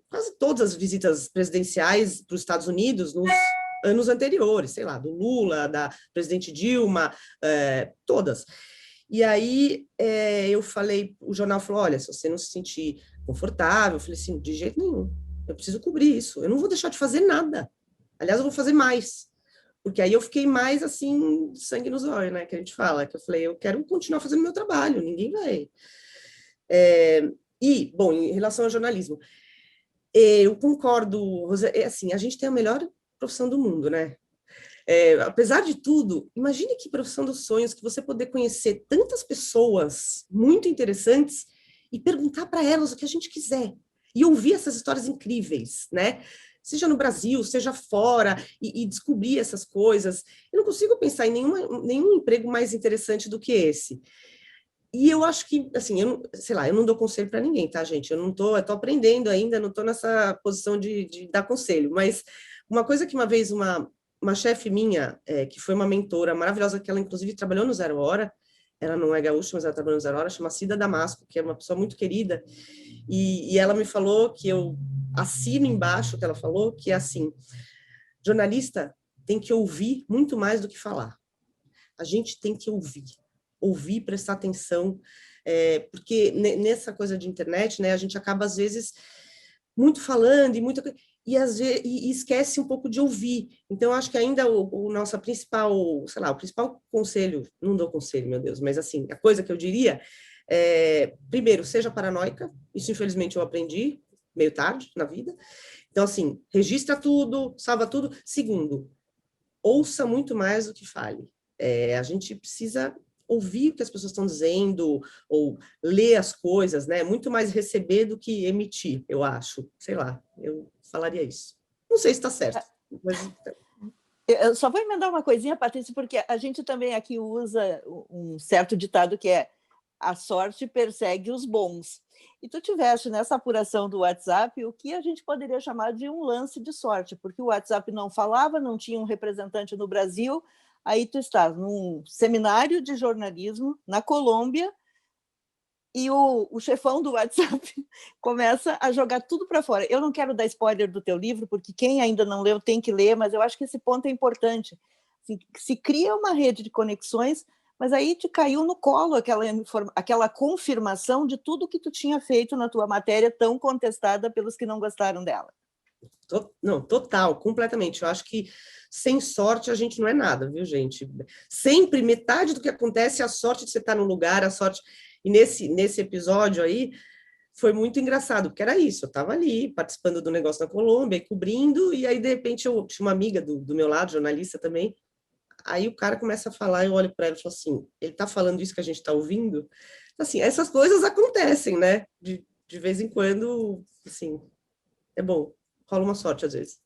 quase todas as visitas presidenciais para os Estados Unidos nos anos anteriores, sei lá, do Lula, da presidente Dilma, todas. E aí eu falei, o jornal falou, olha, se você não se sentir confortável, eu falei assim, de jeito nenhum, eu preciso cobrir isso, eu não vou deixar de fazer nada. Aliás, eu vou fazer mais. Porque aí eu fiquei mais, assim, sangue nos olhos, né, que a gente fala, que eu falei, eu quero continuar fazendo meu trabalho, ninguém vai. E, bom, em relação ao jornalismo, eu concordo, Rosa, assim, a gente tem a melhor profissão do mundo, né? Apesar de tudo, imagine que profissão dos sonhos, que você poder conhecer tantas pessoas muito interessantes e perguntar para elas o que a gente quiser, e ouvir essas histórias incríveis, né? Seja no Brasil, seja fora, e descobrir essas coisas. Eu não consigo pensar em nenhum emprego mais interessante do que esse. E eu acho que, assim, eu não dou conselho para ninguém, tá, gente? Eu tô aprendendo ainda, não estou nessa posição de dar conselho, mas uma coisa que uma vez uma chefe minha, que foi uma mentora maravilhosa, que ela inclusive trabalhou no Zero Hora, ela não é gaúcha, mas ela trabalhou no Zero Hora, chama Cida Damasco, que é uma pessoa muito querida, e ela me falou que eu assino embaixo que ela falou, que é assim, jornalista tem que ouvir muito mais do que falar. A gente tem que ouvir, prestar atenção, porque nessa coisa de internet, né, a gente acaba, às vezes, muito falando e esquece um pouco de ouvir. Então, acho que ainda o nosso principal, sei lá, o principal conselho, não dou conselho, meu Deus, mas assim, a coisa que eu diria primeiro, seja paranoica, isso infelizmente eu aprendi meio tarde na vida. Então, assim, registra tudo, salva tudo. Segundo, ouça muito mais do que fale. A gente precisa ouvir o que as pessoas estão dizendo, ou ler as coisas, né? Muito mais receber do que emitir, eu acho. Sei lá, eu falaria isso. Não sei se está certo. Mas... Eu só vou emendar uma coisinha, Patrícia, porque a gente também aqui usa um certo ditado que é a sorte persegue os bons. E tu tiveste nessa apuração do WhatsApp o que a gente poderia chamar de um lance de sorte, porque o WhatsApp não falava, não tinha um representante no Brasil, aí tu estás num seminário de jornalismo na Colômbia e o chefão do WhatsApp começa a jogar tudo para fora. Eu não quero dar spoiler do teu livro, porque quem ainda não leu tem que ler, mas eu acho que esse ponto é importante. Assim, se cria uma rede de conexões, mas aí te caiu no colo aquela confirmação de tudo que tu tinha feito na tua matéria tão contestada pelos que não gostaram dela. Não, total, completamente. Eu acho que sem sorte a gente não é nada, viu, gente? Sempre metade do que acontece é a sorte de você estar no lugar, a sorte... E nesse episódio aí, foi muito engraçado, porque era isso, eu estava ali, participando do negócio na Colômbia, cobrindo, e aí, de repente, eu tinha uma amiga do meu lado, jornalista também, Aí o cara começa a falar, eu olho para ele e falo assim, ele está falando isso que a gente está ouvindo? Assim, essas coisas acontecem, né? De vez em quando, assim, é bom, rola uma sorte às vezes.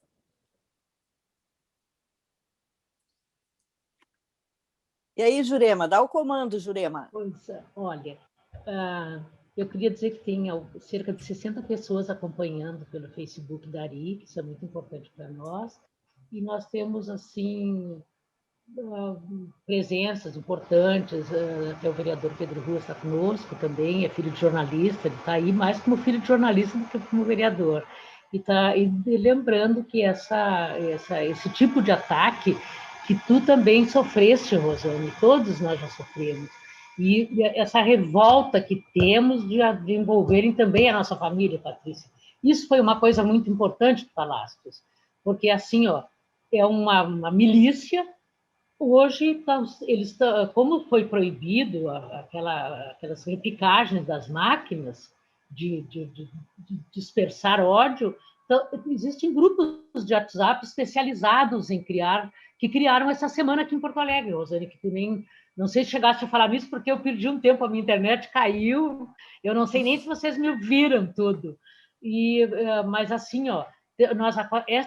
E aí, Jurema, dá o comando, Jurema. Pois, olha, eu queria dizer que tem cerca de 60 pessoas acompanhando pelo Facebook da ARI, que isso é muito importante para nós, e nós temos, assim, presenças importantes, até o vereador Pedro Rua está conosco também, é filho de jornalista, ele está aí mais como filho de jornalista do que como vereador. E lembrando que esse tipo de ataque que tu também sofreste, Rosane, todos nós já sofremos, e essa revolta que temos de envolverem também a nossa família, Patrícia. Isso foi uma coisa muito importante que falaste, porque assim, ó, é uma milícia. Hoje, como foi proibido aquelas repicagens das máquinas de dispersar ódio, então, existem grupos de WhatsApp especializados que criaram essa semana aqui em Porto Alegre, Rosane, que tu nem, não sei se chegaste a falar nisso, porque eu perdi um tempo, a minha internet caiu, eu não sei nem se vocês me ouviram tudo. Mas assim, ó, nós,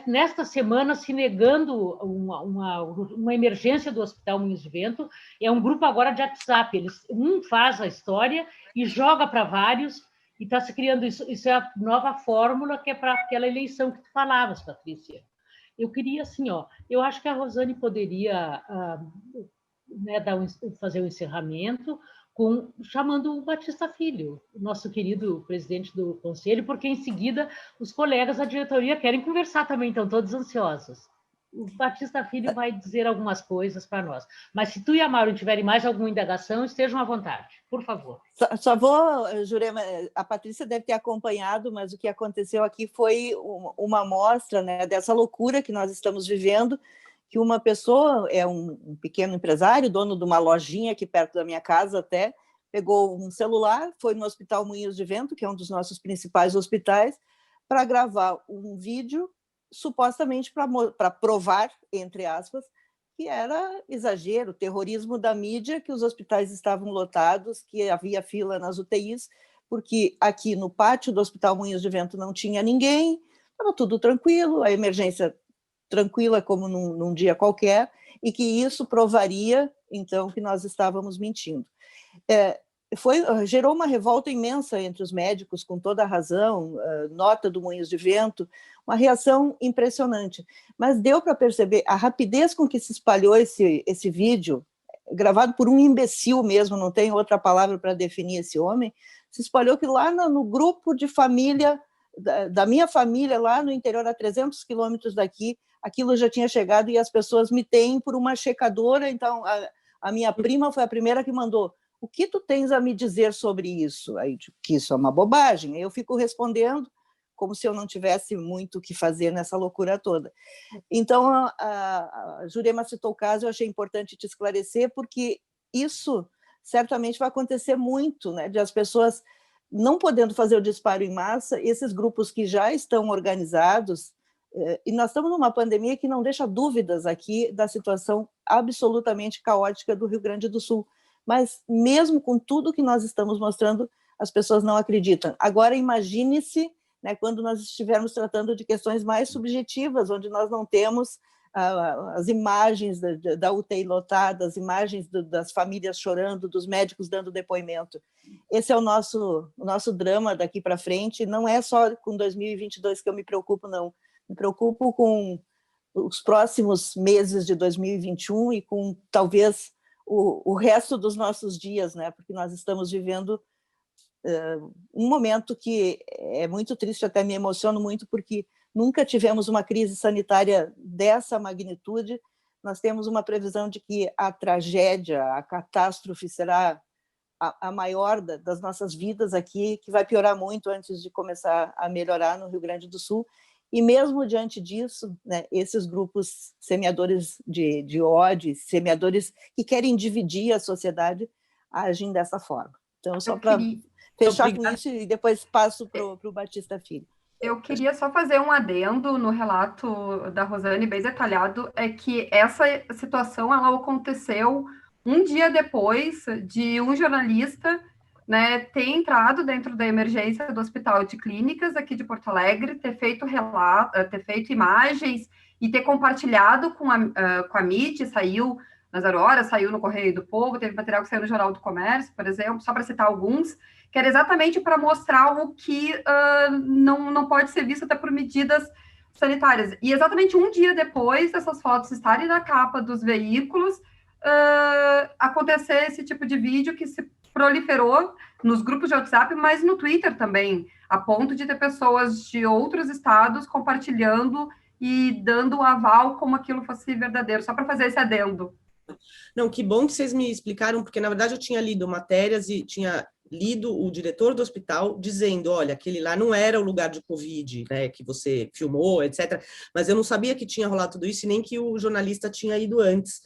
nesta semana, se negando uma emergência do Hospital Moinhos de Vento, é um grupo agora de WhatsApp, um faz a história e joga para vários, e está se criando isso é a nova fórmula que é para aquela eleição que tu falavas, Patrícia. Eu queria, assim, ó, eu acho que a Rosane poderia né, fazer o encerramento chamando o Batista Filho, nosso querido presidente do conselho, porque em seguida os colegas da diretoria querem conversar também, estão todos ansiosos. O Batista Filho vai dizer algumas coisas para nós. Mas se tu e a Mauro tiverem mais alguma indagação, estejam à vontade, por favor. Só vou, Jurema, a Patrícia deve ter acompanhado, mas o que aconteceu aqui foi uma amostra, né, dessa loucura que nós estamos vivendo, que uma pessoa, é um pequeno empresário, dono de uma lojinha aqui perto da minha casa até, pegou um celular, foi no Hospital Moinhos de Vento, que é um dos nossos principais hospitais, para gravar um vídeo, supostamente para provar, entre aspas, que era exagero, terrorismo da mídia, que os hospitais estavam lotados, que havia fila nas UTIs, porque aqui no pátio do Hospital Moinhos de Vento não tinha ninguém, estava tudo tranquilo, a emergência tranquila como num dia qualquer, e que isso provaria, então, que nós estávamos mentindo. Gerou uma revolta imensa entre os médicos, com toda a razão, nota do Moinhos de Vento, uma reação impressionante. Mas deu para perceber a rapidez com que se espalhou esse vídeo, gravado por um imbecil mesmo, não tem outra palavra para definir esse homem, se espalhou que lá no grupo de família, da minha família, lá no interior, a 300 quilômetros daqui, aquilo já tinha chegado e as pessoas me têm por uma checadora, então a minha prima foi a primeira que mandou: o que tu tens a me dizer sobre isso? Aí, que isso é uma bobagem. Aí eu fico respondendo como se eu não tivesse muito o que fazer nessa loucura toda. Então, a Jurema citou o caso, eu achei importante te esclarecer, porque isso certamente vai acontecer muito, né, de as pessoas não podendo fazer o disparo em massa, esses grupos que já estão organizados, e nós estamos numa pandemia que não deixa dúvidas aqui da situação absolutamente caótica do Rio Grande do Sul, mas mesmo com tudo que nós estamos mostrando, as pessoas não acreditam. Agora, imagine-se, né, quando nós estivermos tratando de questões mais subjetivas, onde nós não temos as imagens da UTI lotada, as imagens das famílias chorando, dos médicos dando depoimento. Esse é o nosso drama daqui para frente, não é só com 2022 que eu me preocupo, não. Me preocupo com os próximos meses de 2021 e com, talvez, o resto dos nossos dias, né? Porque nós estamos vivendo um momento que é muito triste, até me emociono muito, porque nunca tivemos uma crise sanitária dessa magnitude. Nós temos uma previsão de que a tragédia, a catástrofe será a maior das nossas vidas aqui, que vai piorar muito antes de começar a melhorar no Rio Grande do Sul. E mesmo diante disso, né, esses grupos semeadores de ódio, semeadores que querem dividir a sociedade, agem dessa forma. Então, só para fechar com isso, e depois passo para o Batista Filho. Eu queria só fazer um adendo no relato da Rosane, bem detalhado, é que essa situação ela aconteceu um dia depois de um jornalista, né, ter entrado dentro da emergência do Hospital de Clínicas aqui de Porto Alegre, ter feito relato, ter feito imagens e ter compartilhado com a mídia, saiu nas Zero Hora, saiu no Correio do Povo, teve material que saiu no Jornal do Comércio, por exemplo, só para citar alguns, que era exatamente para mostrar o que não pode ser visto até por medidas sanitárias. E exatamente um dia depois dessas fotos estarem na capa dos veículos, acontecer esse tipo de vídeo que se proliferou nos grupos de WhatsApp, mas no Twitter também, a ponto de ter pessoas de outros estados compartilhando e dando o aval como aquilo fosse verdadeiro, só para fazer esse adendo. Não, que bom que vocês me explicaram, porque na verdade eu tinha lido matérias e tinha lido o diretor do hospital dizendo, olha, aquele lá não era o lugar de Covid, né, que você filmou, etc. Mas eu não sabia que tinha rolado tudo isso e nem que o jornalista tinha ido antes.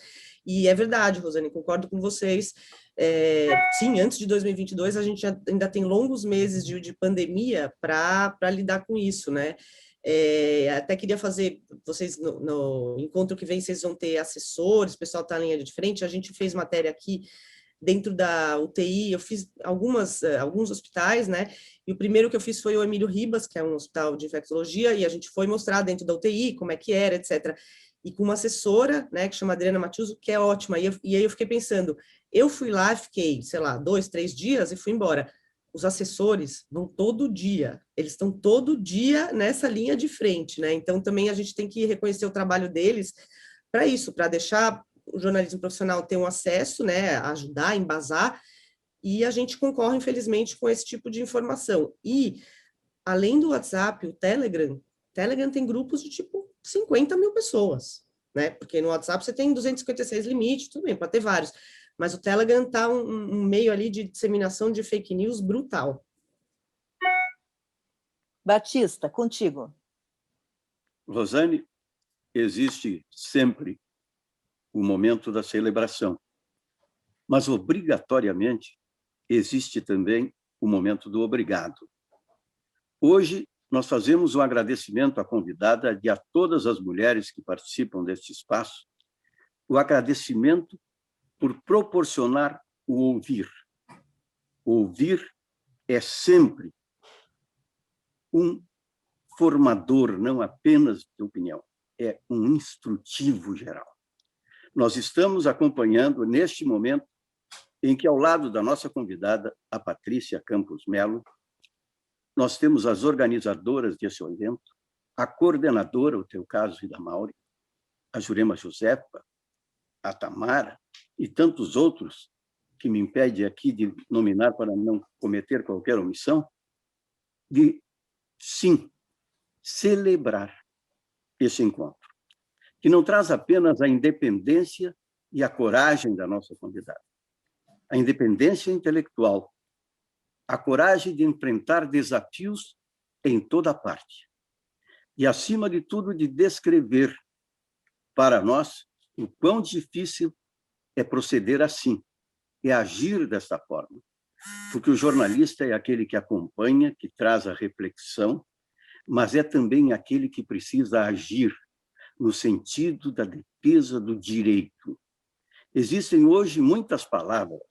E é verdade, Rosane, concordo com vocês. Sim, antes de 2022 a gente ainda tem longos meses de pandemia para lidar com isso, né? Até queria fazer, vocês no encontro que vem, vocês vão ter assessores, o pessoal está na linha de frente, a gente fez matéria aqui dentro da UTI, eu fiz alguns hospitais, né, e o primeiro que eu fiz foi o Emílio Ribas, que é um hospital de infectologia, e a gente foi mostrar dentro da UTI como é que era, etc., e com uma assessora, né, que chama Adriana Matiuso, que é ótima, e aí eu fiquei pensando, eu fui lá, fiquei, sei lá, 2, 3 dias e fui embora. Os assessores vão todo dia, eles estão todo dia nessa linha de frente, né? Então também a gente tem que reconhecer o trabalho deles para isso, para deixar o jornalismo profissional ter um acesso, né, ajudar, embasar, e a gente concorre, infelizmente, com esse tipo de informação. E, além do WhatsApp, o Telegram tem grupos de tipo 50 mil pessoas, né? Porque no WhatsApp você tem 256 limites, tudo bem, pode ter vários. Mas o Telegram está um meio ali de disseminação de fake news brutal. Batista, contigo. Rosane, existe sempre o momento da celebração, mas obrigatoriamente existe também o momento do obrigado. Hoje nós fazemos um agradecimento à convidada e a todas as mulheres que participam deste espaço, o agradecimento por proporcionar o ouvir. Ouvir é sempre um formador, não apenas de opinião, é um instrutivo geral. Nós estamos acompanhando neste momento em que, ao lado da nossa convidada, a Patrícia Campos Melo, nós temos as organizadoras desse evento, a coordenadora, o teu caso, e da Mauri, a Jurema Josefa, a Tamara e tantos outros que me impedem aqui de nominar para não cometer qualquer omissão, de, sim, celebrar esse encontro, que não traz apenas a independência e a coragem da nossa convidada, a independência intelectual, a coragem de enfrentar desafios em toda parte e, acima de tudo, de descrever para nós o quão difícil é proceder assim, é agir desta forma, porque o jornalista é aquele que acompanha, que traz a reflexão, mas é também aquele que precisa agir no sentido da defesa do direito. Existem hoje muitas palavras,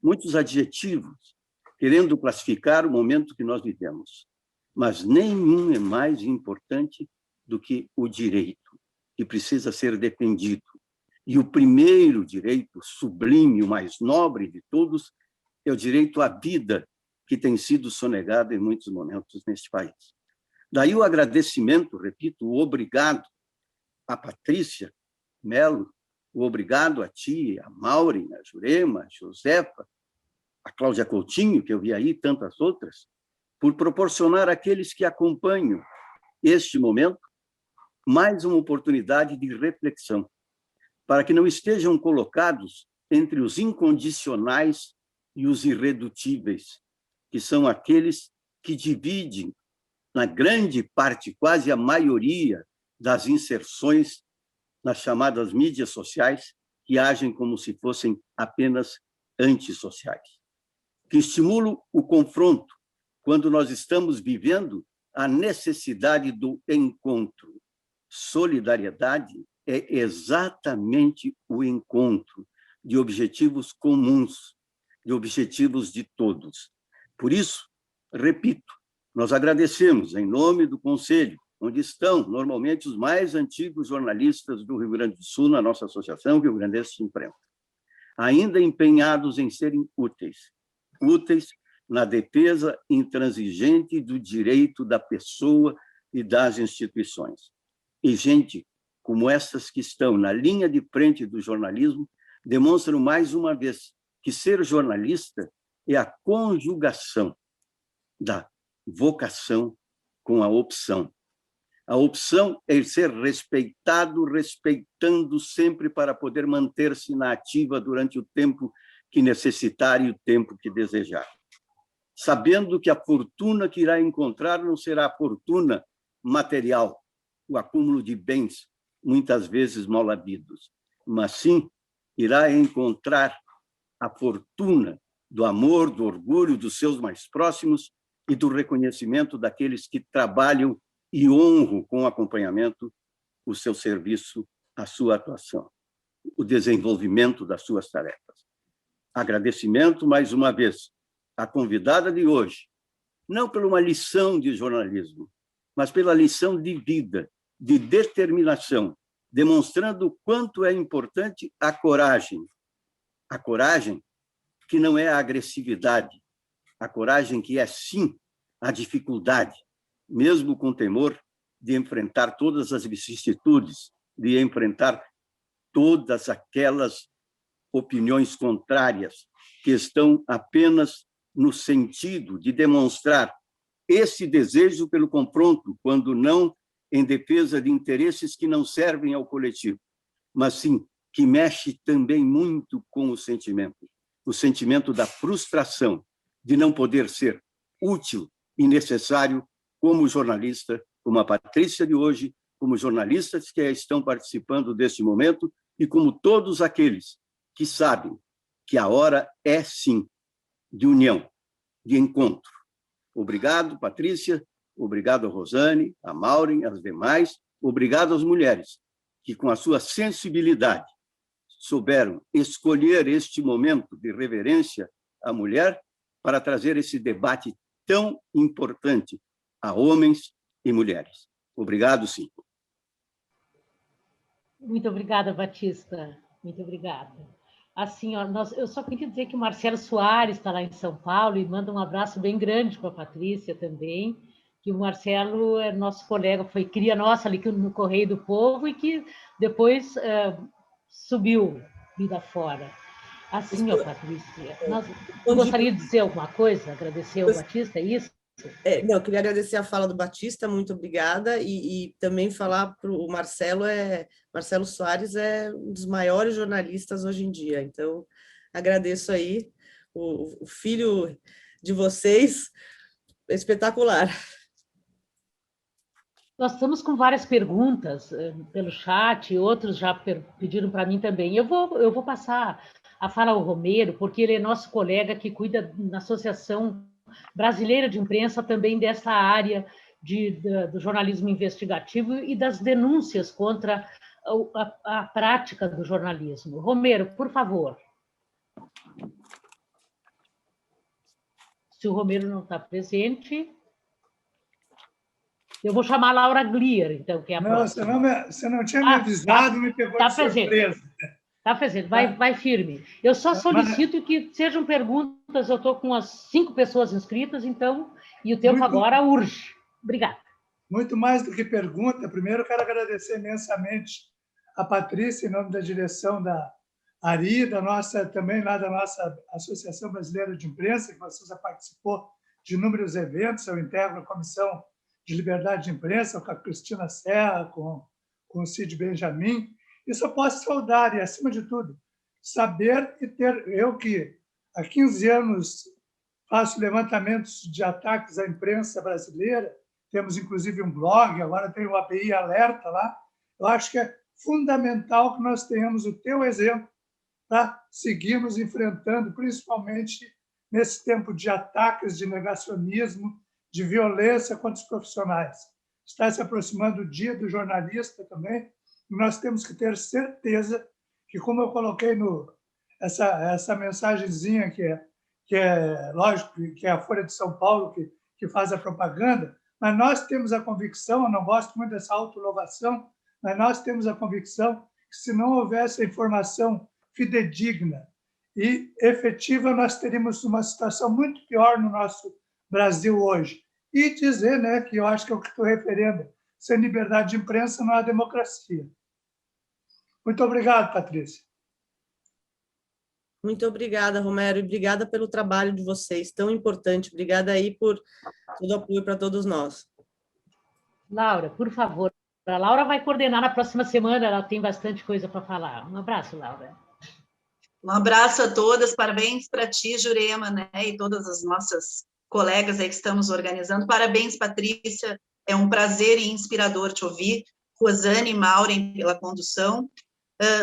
muitos adjetivos, querendo classificar o momento que nós vivemos, mas nenhum é mais importante do que o direito, que precisa ser defendido. E o primeiro direito sublime, o mais nobre de todos, é o direito à vida, que tem sido sonegado em muitos momentos neste país. Daí o agradecimento, repito, o obrigado a Patrícia Melo, o obrigado a ti, a Mauri, a Jurema, a Josefa, a Cláudia Coutinho, que eu vi aí, tantas outras, por proporcionar àqueles que acompanham este momento mais uma oportunidade de reflexão, para que não estejam colocados entre os incondicionais e os irredutíveis, que são aqueles que dividem, na grande parte, quase a maioria das inserções nas chamadas mídias sociais, que agem como se fossem apenas antissociais, que estimulam o confronto quando nós estamos vivendo a necessidade do encontro. Solidariedade é exatamente o encontro de objetivos comuns, de objetivos de todos. Por isso, repito, nós agradecemos, em nome do Conselho, onde estão normalmente os mais antigos jornalistas do Rio Grande do Sul, na nossa Associação Rio Grandense de Imprensa, ainda empenhados em serem úteis na defesa intransigente do direito da pessoa e das instituições. E gente como essas que estão na linha de frente do jornalismo demonstram mais uma vez que ser jornalista é a conjugação da vocação com a opção. A opção é ser respeitado, respeitando sempre para poder manter-se na ativa durante o tempo que necessitar e o tempo que desejar. Sabendo que a fortuna que irá encontrar não será a fortuna material, o acúmulo de bens, muitas vezes mal havidos, mas sim irá encontrar a fortuna do amor, do orgulho dos seus mais próximos e do reconhecimento daqueles que trabalham e honram com acompanhamento o seu serviço, a sua atuação, o desenvolvimento das suas tarefas. Agradecimento, mais uma vez, à convidada de hoje, não por uma lição de jornalismo, mas pela lição de vida, de determinação, demonstrando o quanto é importante a coragem. A coragem que não é a agressividade, a coragem que é, sim, a dificuldade, mesmo com temor de enfrentar todas as vicissitudes, de enfrentar todas aquelas opiniões contrárias que estão apenas no sentido de demonstrar esse desejo pelo confronto, quando não em defesa de interesses que não servem ao coletivo, mas sim que mexe também muito com o sentimento da frustração de não poder ser útil e necessário como jornalista, como a Patrícia de hoje, como jornalistas que estão participando deste momento e como todos aqueles que sabem que a hora é, sim, de união, de encontro. Obrigado, Patrícia, obrigado a Rosane, a Maureen, as demais, obrigado às mulheres que, com a sua sensibilidade, souberam escolher este momento de reverência à mulher para trazer esse debate tão importante a homens e mulheres. Obrigado, sim. Muito obrigada, Batista. Muito obrigada. Assim, ó, eu só queria dizer que o Marcelo Soares está lá em São Paulo e manda um abraço bem grande para a Patrícia também, que o Marcelo é nosso colega, foi cria nossa ali no Correio do Povo e que depois subiu vida fora. Assim, ó, Patrícia, eu gostaria de dizer alguma coisa, agradecer ao Batista, é isso? Não, eu queria agradecer a fala do Batista, muito obrigada, e também falar para o Marcelo, Marcelo Soares é um dos maiores jornalistas hoje em dia, então agradeço aí, o filho de vocês, espetacular. Nós estamos com várias perguntas pelo chat, outros já pediram para mim também. Eu vou passar a fala ao Romero, porque ele é nosso colega que cuida na Associação Brasileira de Imprensa também dessa área do jornalismo investigativo e das denúncias contra a prática do jornalismo. Romero, por favor. Se o Romero não está presente, eu vou chamar a Laura Glier, então, que é a próxima. Você não tinha me avisado, me pegou de surpresa. Está presente, vai firme. Eu só solicito que sejam perguntas, eu estou com as 5 pessoas inscritas, então, e o tempo agora urge. Obrigada. Muito mais do que pergunta, primeiro eu quero agradecer imensamente a Patrícia, em nome da direção da ARI, também lá da nossa Associação Brasileira de Imprensa, que você já participou de inúmeros eventos, eu integro a Comissão de Liberdade de Imprensa, com a Cristina Serra, com o Cid Benjamin, e só posso saudar, e acima de tudo, saber e ter, eu que há 15 anos faço levantamentos de ataques à imprensa brasileira, temos inclusive um blog, agora tem o ABI Alerta lá, eu acho que é fundamental que nós tenhamos o teu exemplo para seguirmos enfrentando, principalmente nesse tempo de ataques, de negacionismo, de violência contra os profissionais. Está se aproximando o dia do jornalista também, e nós temos que ter certeza que, como eu coloquei essa mensagenzinha que é lógico que é a Folha de São Paulo que faz a propaganda, mas nós temos a convicção, eu não gosto muito dessa autolouvação, mas nós temos a convicção que, se não houvesse a informação fidedigna e efetiva, nós teríamos uma situação muito pior no nosso Brasil hoje. E dizer, né, que eu acho que é o que estou referindo, sem liberdade de imprensa não há democracia. Muito obrigado, Patrícia. Muito obrigada, Romero, e obrigada pelo trabalho de vocês, tão importante. Obrigada aí por todo o apoio para todos nós. Laura, por favor. A Laura vai coordenar na próxima semana, ela tem bastante coisa para falar. Um abraço, Laura. Um abraço a todas, parabéns para ti, Jurema, né, e todas as nossas colegas aí que estamos organizando. Parabéns, Patrícia, é um prazer e inspirador te ouvir. Rosane e Maureen pela condução.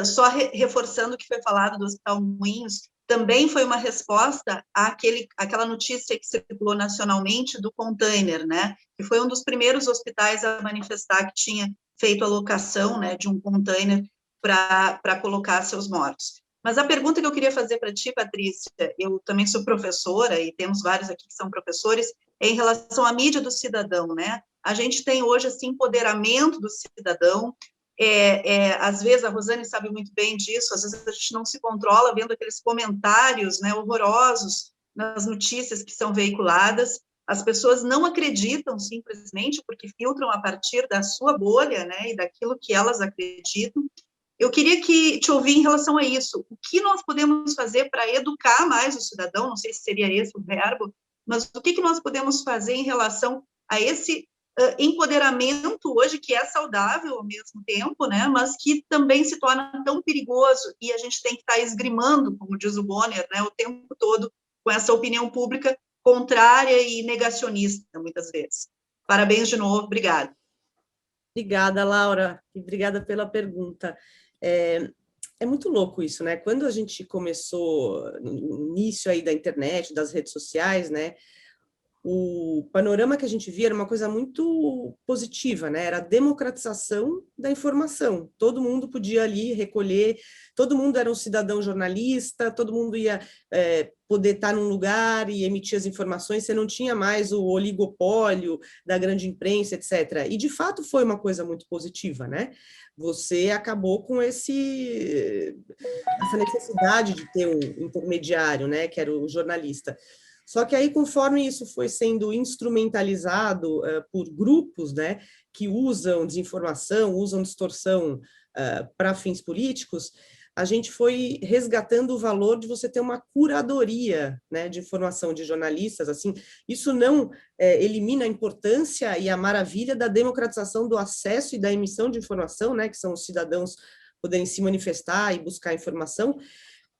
Só reforçando o que foi falado do Hospital Moinhos, também foi uma resposta àquela notícia que circulou nacionalmente do container, né, que foi um dos primeiros hospitais a manifestar que tinha feito a locação, né, de um container para colocar seus mortos. Mas a pergunta que eu queria fazer para ti, Patrícia, eu também sou professora, e temos vários aqui que são professores, é em relação à mídia do cidadão, né? A gente tem hoje esse empoderamento do cidadão, às vezes, a Rosane sabe muito bem disso, às vezes a gente não se controla vendo aqueles comentários, né, horrorosos nas notícias que são veiculadas, as pessoas não acreditam simplesmente porque filtram a partir da sua bolha, né, e daquilo que elas acreditam. Eu queria te ouvir em relação a isso. O que nós podemos fazer para educar mais o cidadão? Não sei se seria esse o verbo, mas o que nós podemos fazer em relação a esse empoderamento hoje, que é saudável ao mesmo tempo, né, mas que também se torna tão perigoso, e a gente tem que estar esgrimando, como diz o Bonner, né, o tempo todo, com essa opinião pública contrária e negacionista, muitas vezes. Parabéns de novo, obrigada. Obrigada, Laura, e obrigada pela pergunta. É muito louco isso, né? Quando a gente começou no início aí da internet, das redes sociais, né? O panorama que a gente via era uma coisa muito positiva, né? Era a democratização da informação. Todo mundo podia ali recolher, todo mundo era um cidadão jornalista, todo mundo ia poder estar num lugar e emitir as informações, você não tinha mais o oligopólio da grande imprensa, etc. E, de fato, foi uma coisa muito positiva, né? Você acabou com essa necessidade de ter um intermediário, né? Que era o jornalista. Só que aí, conforme isso foi sendo instrumentalizado por grupos, né, que usam desinformação, usam distorção para fins políticos, a gente foi resgatando o valor de você ter uma curadoria, né, de informação de jornalistas. Assim, isso não elimina a importância e a maravilha da democratização do acesso e da emissão de informação, né, que são os cidadãos poderem se manifestar e buscar informação.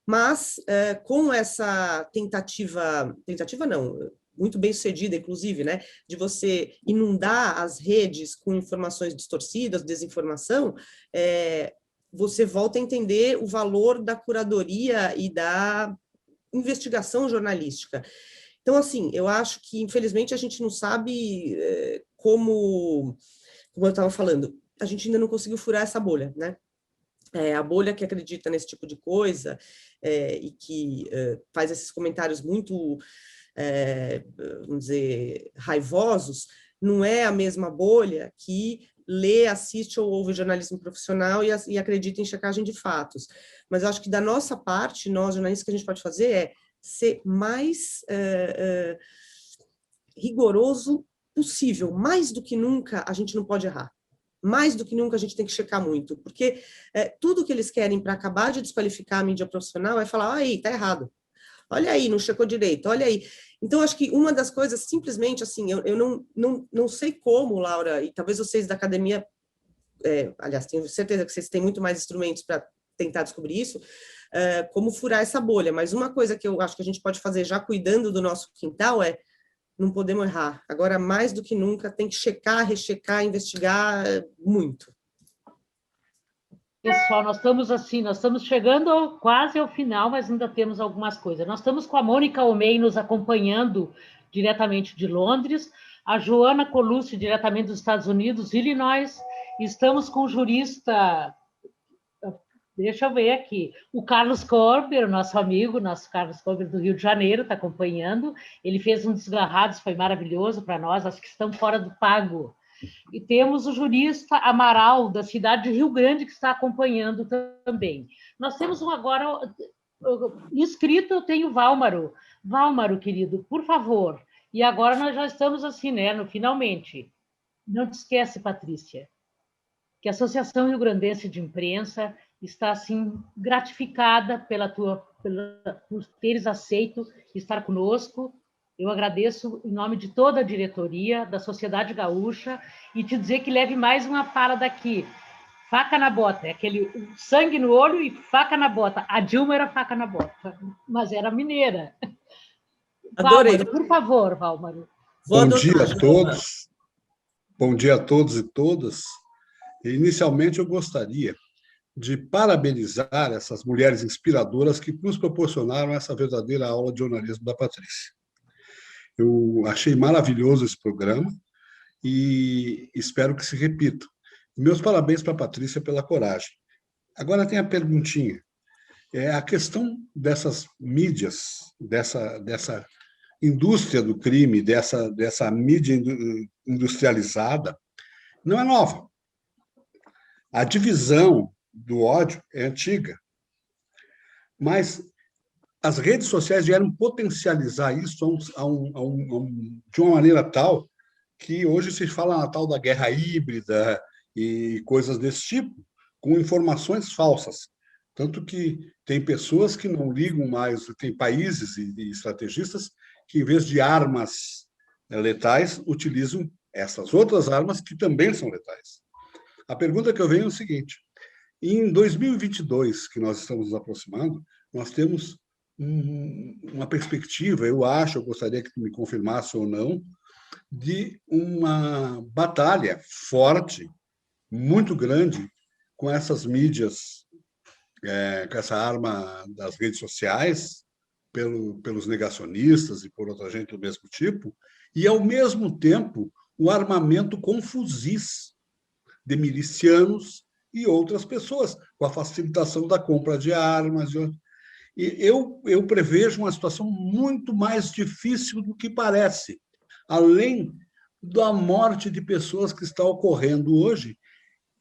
Mas, com essa tentativa não, muito bem sucedida, inclusive, né, de você inundar as redes com informações distorcidas, desinformação, você volta a entender o valor da curadoria e da investigação jornalística. Então, assim, eu acho que, infelizmente, a gente não sabe como eu estava falando, a gente ainda não conseguiu furar essa bolha, né? A bolha que acredita nesse tipo de coisa e que faz esses comentários muito, vamos dizer, raivosos, não é a mesma bolha que lê, assiste ou ouve jornalismo profissional e acredita em checagem de fatos. Mas eu acho que da nossa parte, nós jornalistas, o que a gente pode fazer é ser mais rigoroso possível. Mais do que nunca, a gente não pode errar. Mais do que nunca a gente tem que checar muito, porque tudo que eles querem para acabar de desqualificar a mídia profissional é falar, aí, tá errado, olha aí, não checou direito, olha aí. Então, acho que uma das coisas, simplesmente, assim, eu não sei como, Laura, e talvez vocês da academia, aliás, tenho certeza que vocês têm muito mais instrumentos para tentar descobrir isso, como furar essa bolha, mas uma coisa que eu acho que a gente pode fazer já cuidando do nosso quintal não podemos errar. Agora, mais do que nunca, tem que checar, rechecar, investigar muito. Pessoal, nós estamos chegando quase ao final, mas ainda temos algumas coisas. Nós estamos com a Mônica Omei nos acompanhando diretamente de Londres. A Joana Colucci, diretamente dos Estados Unidos, Illinois. Estamos com o jurista, deixa eu ver aqui, o Carlos Corber, o nosso amigo, nosso Carlos Corber do Rio de Janeiro, está acompanhando. Ele fez um Desgarrados, foi maravilhoso para nós, acho que estão fora do pago. E temos o jurista Amaral, da cidade de Rio Grande, que está acompanhando também. Nós temos um agora, inscrito, eu tenho Válmaro. Válmaro, querido, por favor. E agora nós já estamos assim, né, no finalmente. Não te esquece, Patrícia, que a Associação Rio Grandense de Imprensa está, assim, gratificada por teres aceito estar conosco. Eu agradeço em nome de toda a diretoria da Sociedade Gaúcha e te dizer que leve mais uma pala daqui. Faca na bota, é aquele sangue no olho e faca na bota. A Dilma era faca na bota, mas era mineira. Adorei. Válmaro, por favor, Válmaro. Bom dia a todos. Bom dia a todos e todas. Inicialmente, eu gostaria de parabenizar essas mulheres inspiradoras que nos proporcionaram essa verdadeira aula de jornalismo da Patrícia. Eu achei maravilhoso esse programa e espero que se repita. Meus parabéns para a Patrícia pela coragem. Agora tem a perguntinha. A questão dessas mídias, dessa indústria do crime, dessa mídia industrializada, não é nova. A divisão do ódio é antiga, mas as redes sociais vieram potencializar isso de uma maneira tal que hoje se fala na tal da guerra híbrida e coisas desse tipo, com informações falsas. Tanto que tem pessoas que não ligam mais, tem países e estrategistas que, em vez de armas letais, utilizam essas outras armas que também são letais. A pergunta que eu venho é o seguinte: em 2022, que nós estamos nos aproximando, nós temos uma perspectiva, eu gostaria que tu me confirmasse ou não, de uma batalha forte, muito grande, com essas mídias, com essa arma das redes sociais, pelos negacionistas e por outra gente do mesmo tipo, e, ao mesmo tempo, o armamento com fuzis de milicianos e outras pessoas, com a facilitação da compra de armas. E eu prevejo uma situação muito mais difícil do que parece, além da morte de pessoas que está ocorrendo hoje,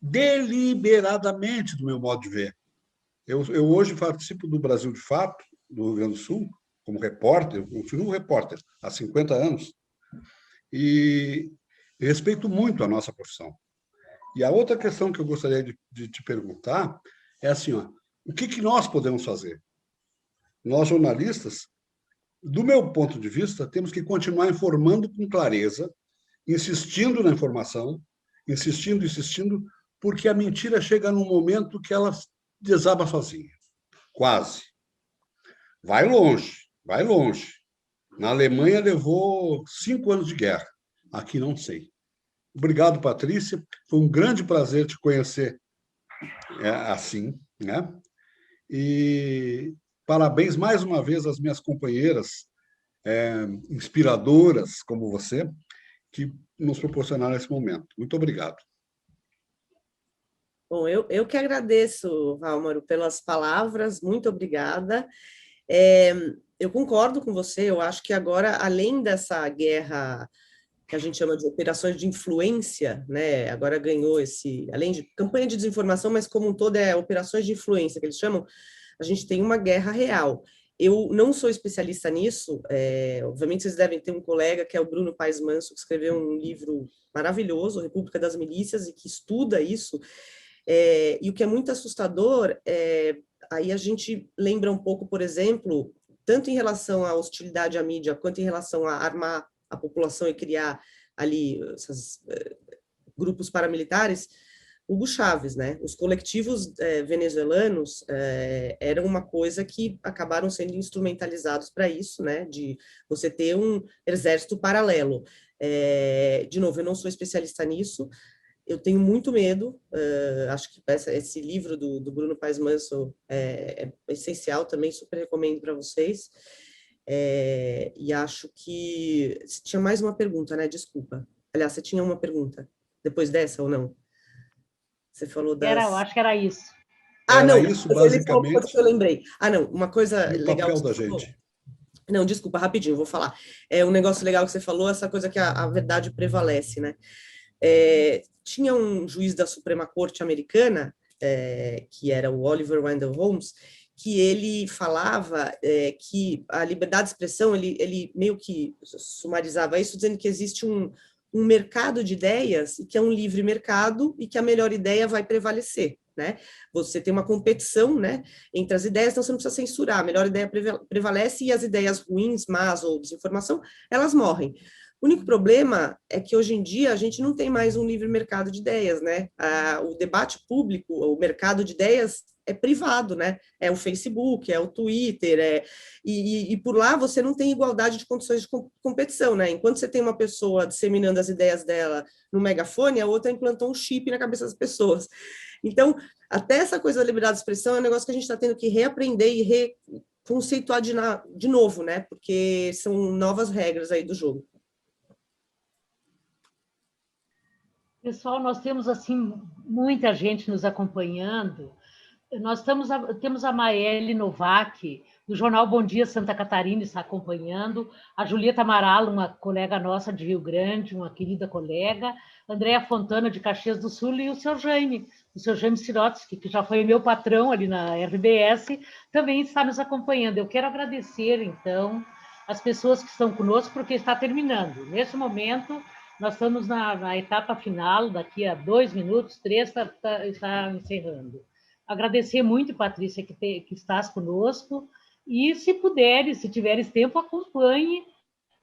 deliberadamente, do meu modo de ver. Eu hoje participo do Brasil de Fato, do Rio Grande do Sul, como repórter, eu continuo repórter há 50 anos, e respeito muito a nossa profissão. E a outra questão que eu gostaria de te perguntar é assim, o que nós podemos fazer? Nós, jornalistas, do meu ponto de vista, temos que continuar informando com clareza, insistindo na informação, insistindo, porque a mentira chega num momento que ela desaba sozinha. Quase. Vai longe. Na Alemanha levou 5 anos de guerra. Aqui não sei. Obrigado, Patrícia. Foi um grande prazer te conhecer assim, né? E parabéns mais uma vez às minhas companheiras inspiradoras como você, que nos proporcionaram esse momento. Muito obrigado. Bom, eu que agradeço, Válmaro, pelas palavras, muito obrigada. Eu concordo com você, eu acho que agora, além dessa guerra que a gente chama de operações de influência, né, agora ganhou além de campanha de desinformação, mas como um todo operações de influência, que eles chamam, a gente tem uma guerra real. Eu não sou especialista nisso, obviamente vocês devem ter um colega que é o Bruno Paes Manso, que escreveu um livro maravilhoso, República das Milícias, e que estuda isso, e o que é muito assustador, aí a gente lembra um pouco, por exemplo, tanto em relação à hostilidade à mídia, quanto em relação a armar a população e criar ali esses grupos paramilitares, Hugo Chávez, né? Os coletivos venezuelanos eram uma coisa que acabaram sendo instrumentalizados para isso, né? De você ter um exército paralelo. De novo, eu não sou especialista nisso, eu tenho muito medo, acho que esse livro do Bruno Paes Manso é essencial também, super recomendo para vocês. E acho que... Tinha mais uma pergunta, né? Desculpa. Aliás, você tinha uma pergunta depois dessa ou não? Você falou das... Eu acho que era isso. Não, isso, mas ele falou basicamente, que eu lembrei. Não, uma coisa e o legal papel que da você falou. gente. Não, desculpa, rapidinho, vou falar. Um negócio legal que você falou, essa coisa que a verdade prevalece, né? Tinha um juiz da Suprema Corte americana, que era o Oliver Wendell Holmes, que ele falava que a liberdade de expressão, ele meio que sumarizava isso, dizendo que existe um mercado de ideias, e que é um livre mercado, e que a melhor ideia vai prevalecer, né? Você tem uma competição, né, entre as ideias, então você não precisa censurar, a melhor ideia prevalece, e as ideias ruins, más ou desinformação, elas morrem. O único problema é que hoje em dia a gente não tem mais um livre mercado de ideias, né? O debate público, o mercado de ideias é privado, né? É o Facebook, é o Twitter, e por lá você não tem igualdade de condições de competição, né? Enquanto você tem uma pessoa disseminando as ideias dela no megafone, a outra implantou um chip na cabeça das pessoas. Então, até essa coisa da liberdade de expressão é um negócio que a gente está tendo que reaprender e reconceituar de novo, né? Porque são novas regras aí do jogo. Pessoal, nós temos assim muita gente nos acompanhando. Nós temos a Maeli Novak, do jornal Bom Dia Santa Catarina, está acompanhando, a Julieta Amaral, uma colega nossa de Rio Grande, uma querida colega, Andréa Fontana, de Caxias do Sul, e o seu Jaime Sirotsky, que já foi meu patrão ali na RBS, também está nos acompanhando. Eu quero agradecer, então, as pessoas que estão conosco, porque está terminando. Nesse momento, nós estamos na etapa final, daqui a 2 minutos, 3, está encerrando. Agradecer muito, Patrícia, que estás conosco, e se puderes, se tiveres tempo, acompanhe.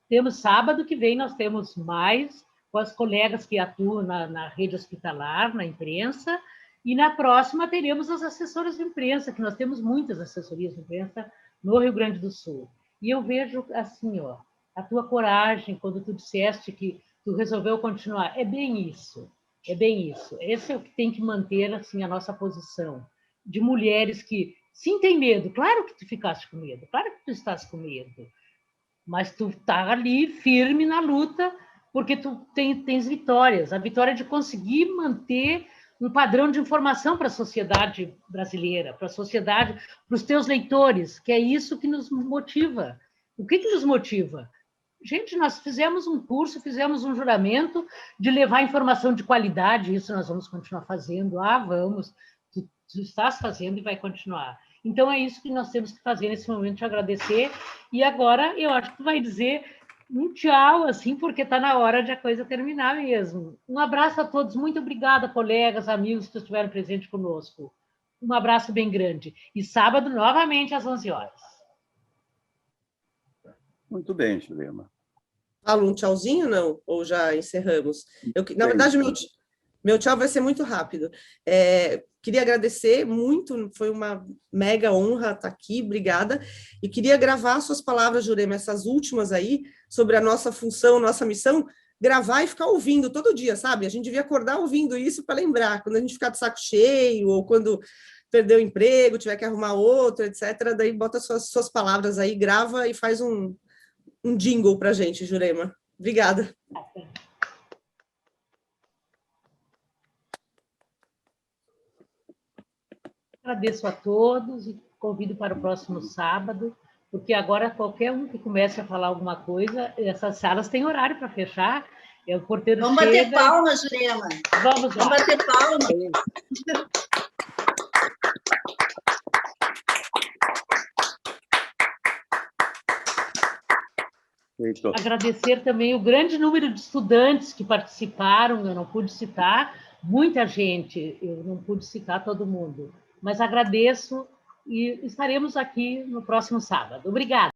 Temos sábado que vem, nós temos mais, com as colegas que atuam na rede hospitalar, na imprensa, e na próxima teremos as assessoras de imprensa, que nós temos muitas assessorias de imprensa no Rio Grande do Sul. E eu vejo assim, a tua coragem, quando tu disseste que tu resolveu continuar, é bem isso. Esse é o que tem que manter assim, a nossa posição, de mulheres que, sim, tem medo, claro que tu ficaste com medo, claro que tu estás com medo, mas tu tá ali firme na luta, porque tu tens vitórias, a vitória de conseguir manter um padrão de informação para a sociedade brasileira, para a sociedade, para os teus leitores, que é isso que nos motiva. O que nos motiva? Gente, nós fizemos um curso, fizemos um juramento de levar informação de qualidade, isso nós vamos continuar fazendo. Vamos, tu estás fazendo e vai continuar. Então, é isso que nós temos que fazer nesse momento, te agradecer. E agora, eu acho que tu vai dizer um tchau, assim, porque está na hora de a coisa terminar mesmo. Um abraço a todos, muito obrigada, colegas, amigos que estiveram presentes conosco. Um abraço bem grande. E sábado, novamente, às 11 horas. Muito bem, Jurema. Fala um tchauzinho, não? Ou já encerramos? Na verdade, meu tchau vai ser muito rápido. Queria agradecer muito, foi uma mega honra estar aqui, obrigada. E queria gravar suas palavras, Jurema, essas últimas aí, sobre a nossa função, nossa missão, gravar e ficar ouvindo todo dia, sabe? A gente devia acordar ouvindo isso para lembrar, quando a gente ficar de saco cheio, ou quando perder o emprego, tiver que arrumar outro, etc. Daí bota suas palavras aí, grava e faz um jingle para a gente, Jurema. Obrigada. Agradeço a todos e convido para o próximo sábado, porque agora qualquer um que comece a falar alguma coisa, essas salas têm horário para fechar, o porteiro Vamos chega... bater palmas, Jurema. Vamos bater palmas. Agradecer também o grande número de estudantes que participaram, eu não pude citar, muita gente, eu não pude citar todo mundo, mas agradeço e estaremos aqui no próximo sábado. Obrigada.